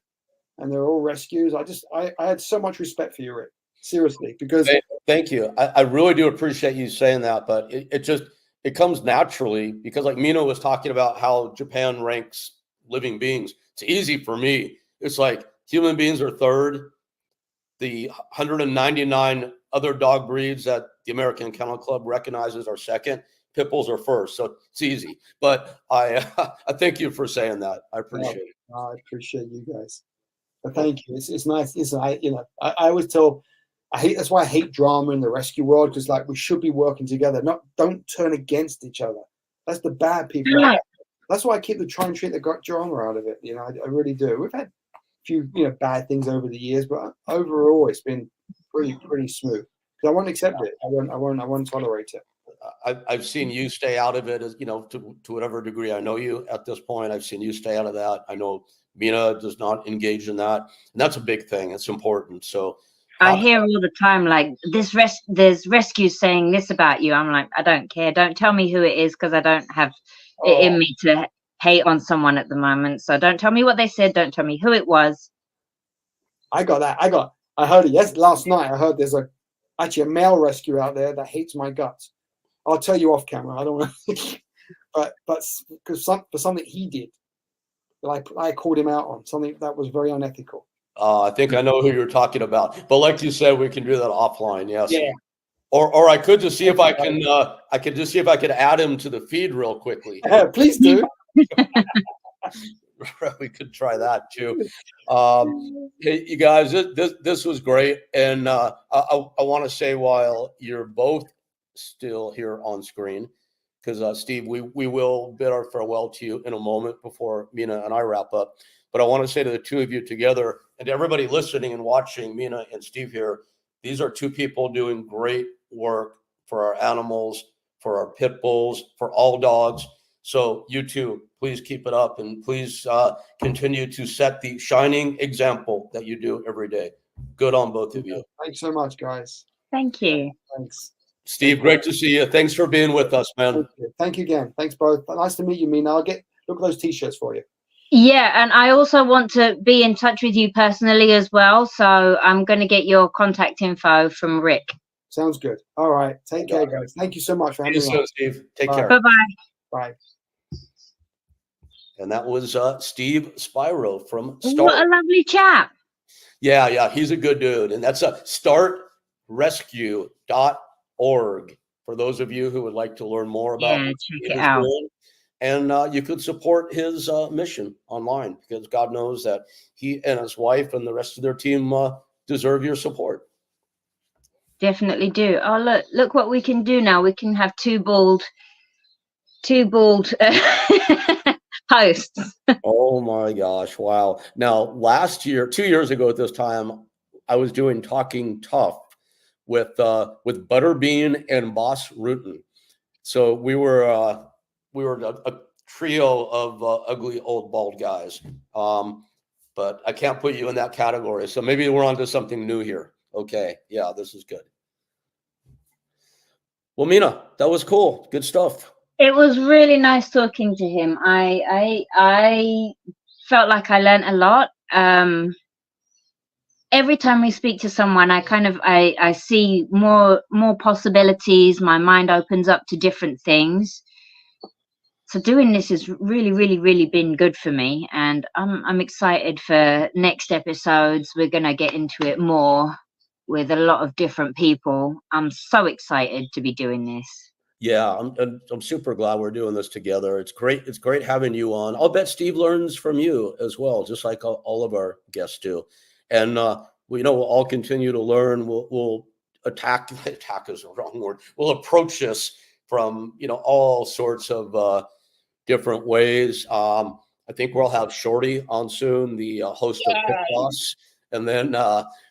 and they're all rescues. I had so much respect for you, Rick. Seriously, because thank you. I really do appreciate you saying that, but it comes naturally because, like Mina was talking about how Japan ranks living beings. It's easy for me. It's like human beings are third. The 199 other dog breeds that the American Kennel Club recognizes are second. Pit bulls are first, so it's easy. But I thank you for saying that. I appreciate it. I appreciate you guys. But thank you. It's nice. I always tell. That's why I hate drama in the rescue world, because like we should be working together. Don't turn against each other. That's the bad people. Yeah. That's why I keep trying to treat the drama out of it. I really do. We've had a few bad things over the years, but overall it's been pretty smooth. Because I won't accept it. I won't tolerate it. I've seen you stay out of it, as to whatever degree I know you at this point. I've seen you stay out of that. I know Mina does not engage in that, and that's a big thing. It's important. So I hear all the time, like, there's rescues saying this about you. I'm like, I don't care. Don't tell me who it is, because I don't have it in me to hate on someone at the moment. So don't tell me what they said. Don't tell me who it was. I got that. I heard it. Yes, last night I heard there's actually a male rescue out there that hates my guts. I'll tell you off camera. I don't want to, but because for something he did, that I called him out on, something that was very unethical. I think I know who you're talking about. But like you said, we can do that offline. Yes. Yeah. Or I could just see if I can. I could just see if I could add him to the feed real quickly. Please do. We could try that too. Hey, you guys, this was great, and I want to say while you're both still here on screen, because Steve, we will bid our farewell to you in a moment before Mina and I wrap up. But I want to say to the two of you together, and to everybody listening and watching, Mina and Steve here, these are two people doing great work for our animals, for our pit bulls, for all dogs. So you two, please keep it up, and please continue to set the shining example that you do every day. Good on both of you. Thanks so much, guys. Thank you. Thanks. Steve, great to see you. Thanks for being with us, man. Thank you again. Thanks both. Nice to meet you, Mina. I'll look at those t-shirts for you. Yeah, and I also want to be in touch with you personally as well. So I'm going to get your contact info from Rick. Sounds good. All right. Take care, guys. Thank you so much for having me on. Steve. Take Bye. care. Bye-bye. Bye. And that was Steve Spiro from Start. What a lovely chap. Yeah, he's a good dude. And that's startrescue.org for those of you who would like to learn more about check it out. doing. And you could support his mission online, because God knows that he and his wife and the rest of their team deserve your support. Definitely do. Oh, look what we can do now. We can have two bald hosts. Oh my gosh. Wow. Now, last year, 2 years ago at this time, I was doing Talking Tough with Butterbean and Boss Rutan. So we were a trio of ugly old bald guys. But I can't put you in that category. So maybe we're onto something new here. Okay. Yeah, this is good. Well, Mina, that was cool. Good stuff. It was really nice talking to him. I felt like I learned a lot. Every time we speak to someone, I see more possibilities. My mind opens up to different things. So doing this has really, really, really been good for me, and I'm excited for next episodes. We're gonna get into it more with a lot of different people. I'm so excited to be doing this. Yeah, I'm super glad we're doing this together. It's great. It's great having you on. I'll bet Steve learns from you as well, just like all of our guests do. And we'll all continue to learn. We'll attack is the wrong word. We'll approach this from all sorts of different ways. I think we'll have Shorty on soon, the host of Pit Boss, and then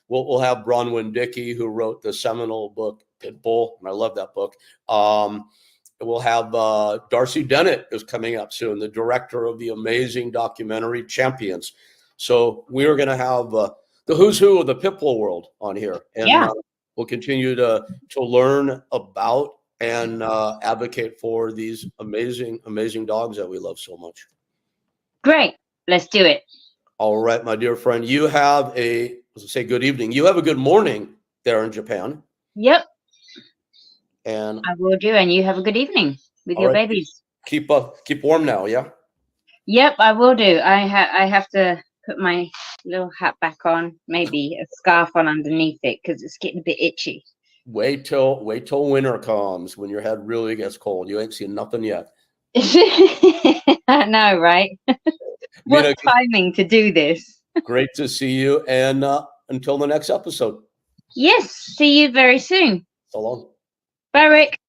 we'll have Bronwyn Dickey, who wrote the seminal book Pitbull, and I love that book. We'll have Darcy Dennett is coming up soon, the director of the amazing documentary Champions. So we are going to have the who's who of the Pitbull world on here, and we'll continue to learn about and advocate for these amazing dogs that we love so much. Great, let's do it. All right, my dear friend, you have good evening. You have a good morning there in Japan. Yep. And I will do, and you have a good evening with your babies. Keep warm now, yeah? Yep, I will do. I have to put my little hat back on, maybe a scarf on underneath it, because it's getting a bit itchy. Wait till winter comes, when your head really gets cold. You ain't seen nothing yet. I know, right? What timing to do this. Great to see you, and until the next episode. Yes, see you very soon. So long. Bye, Rick.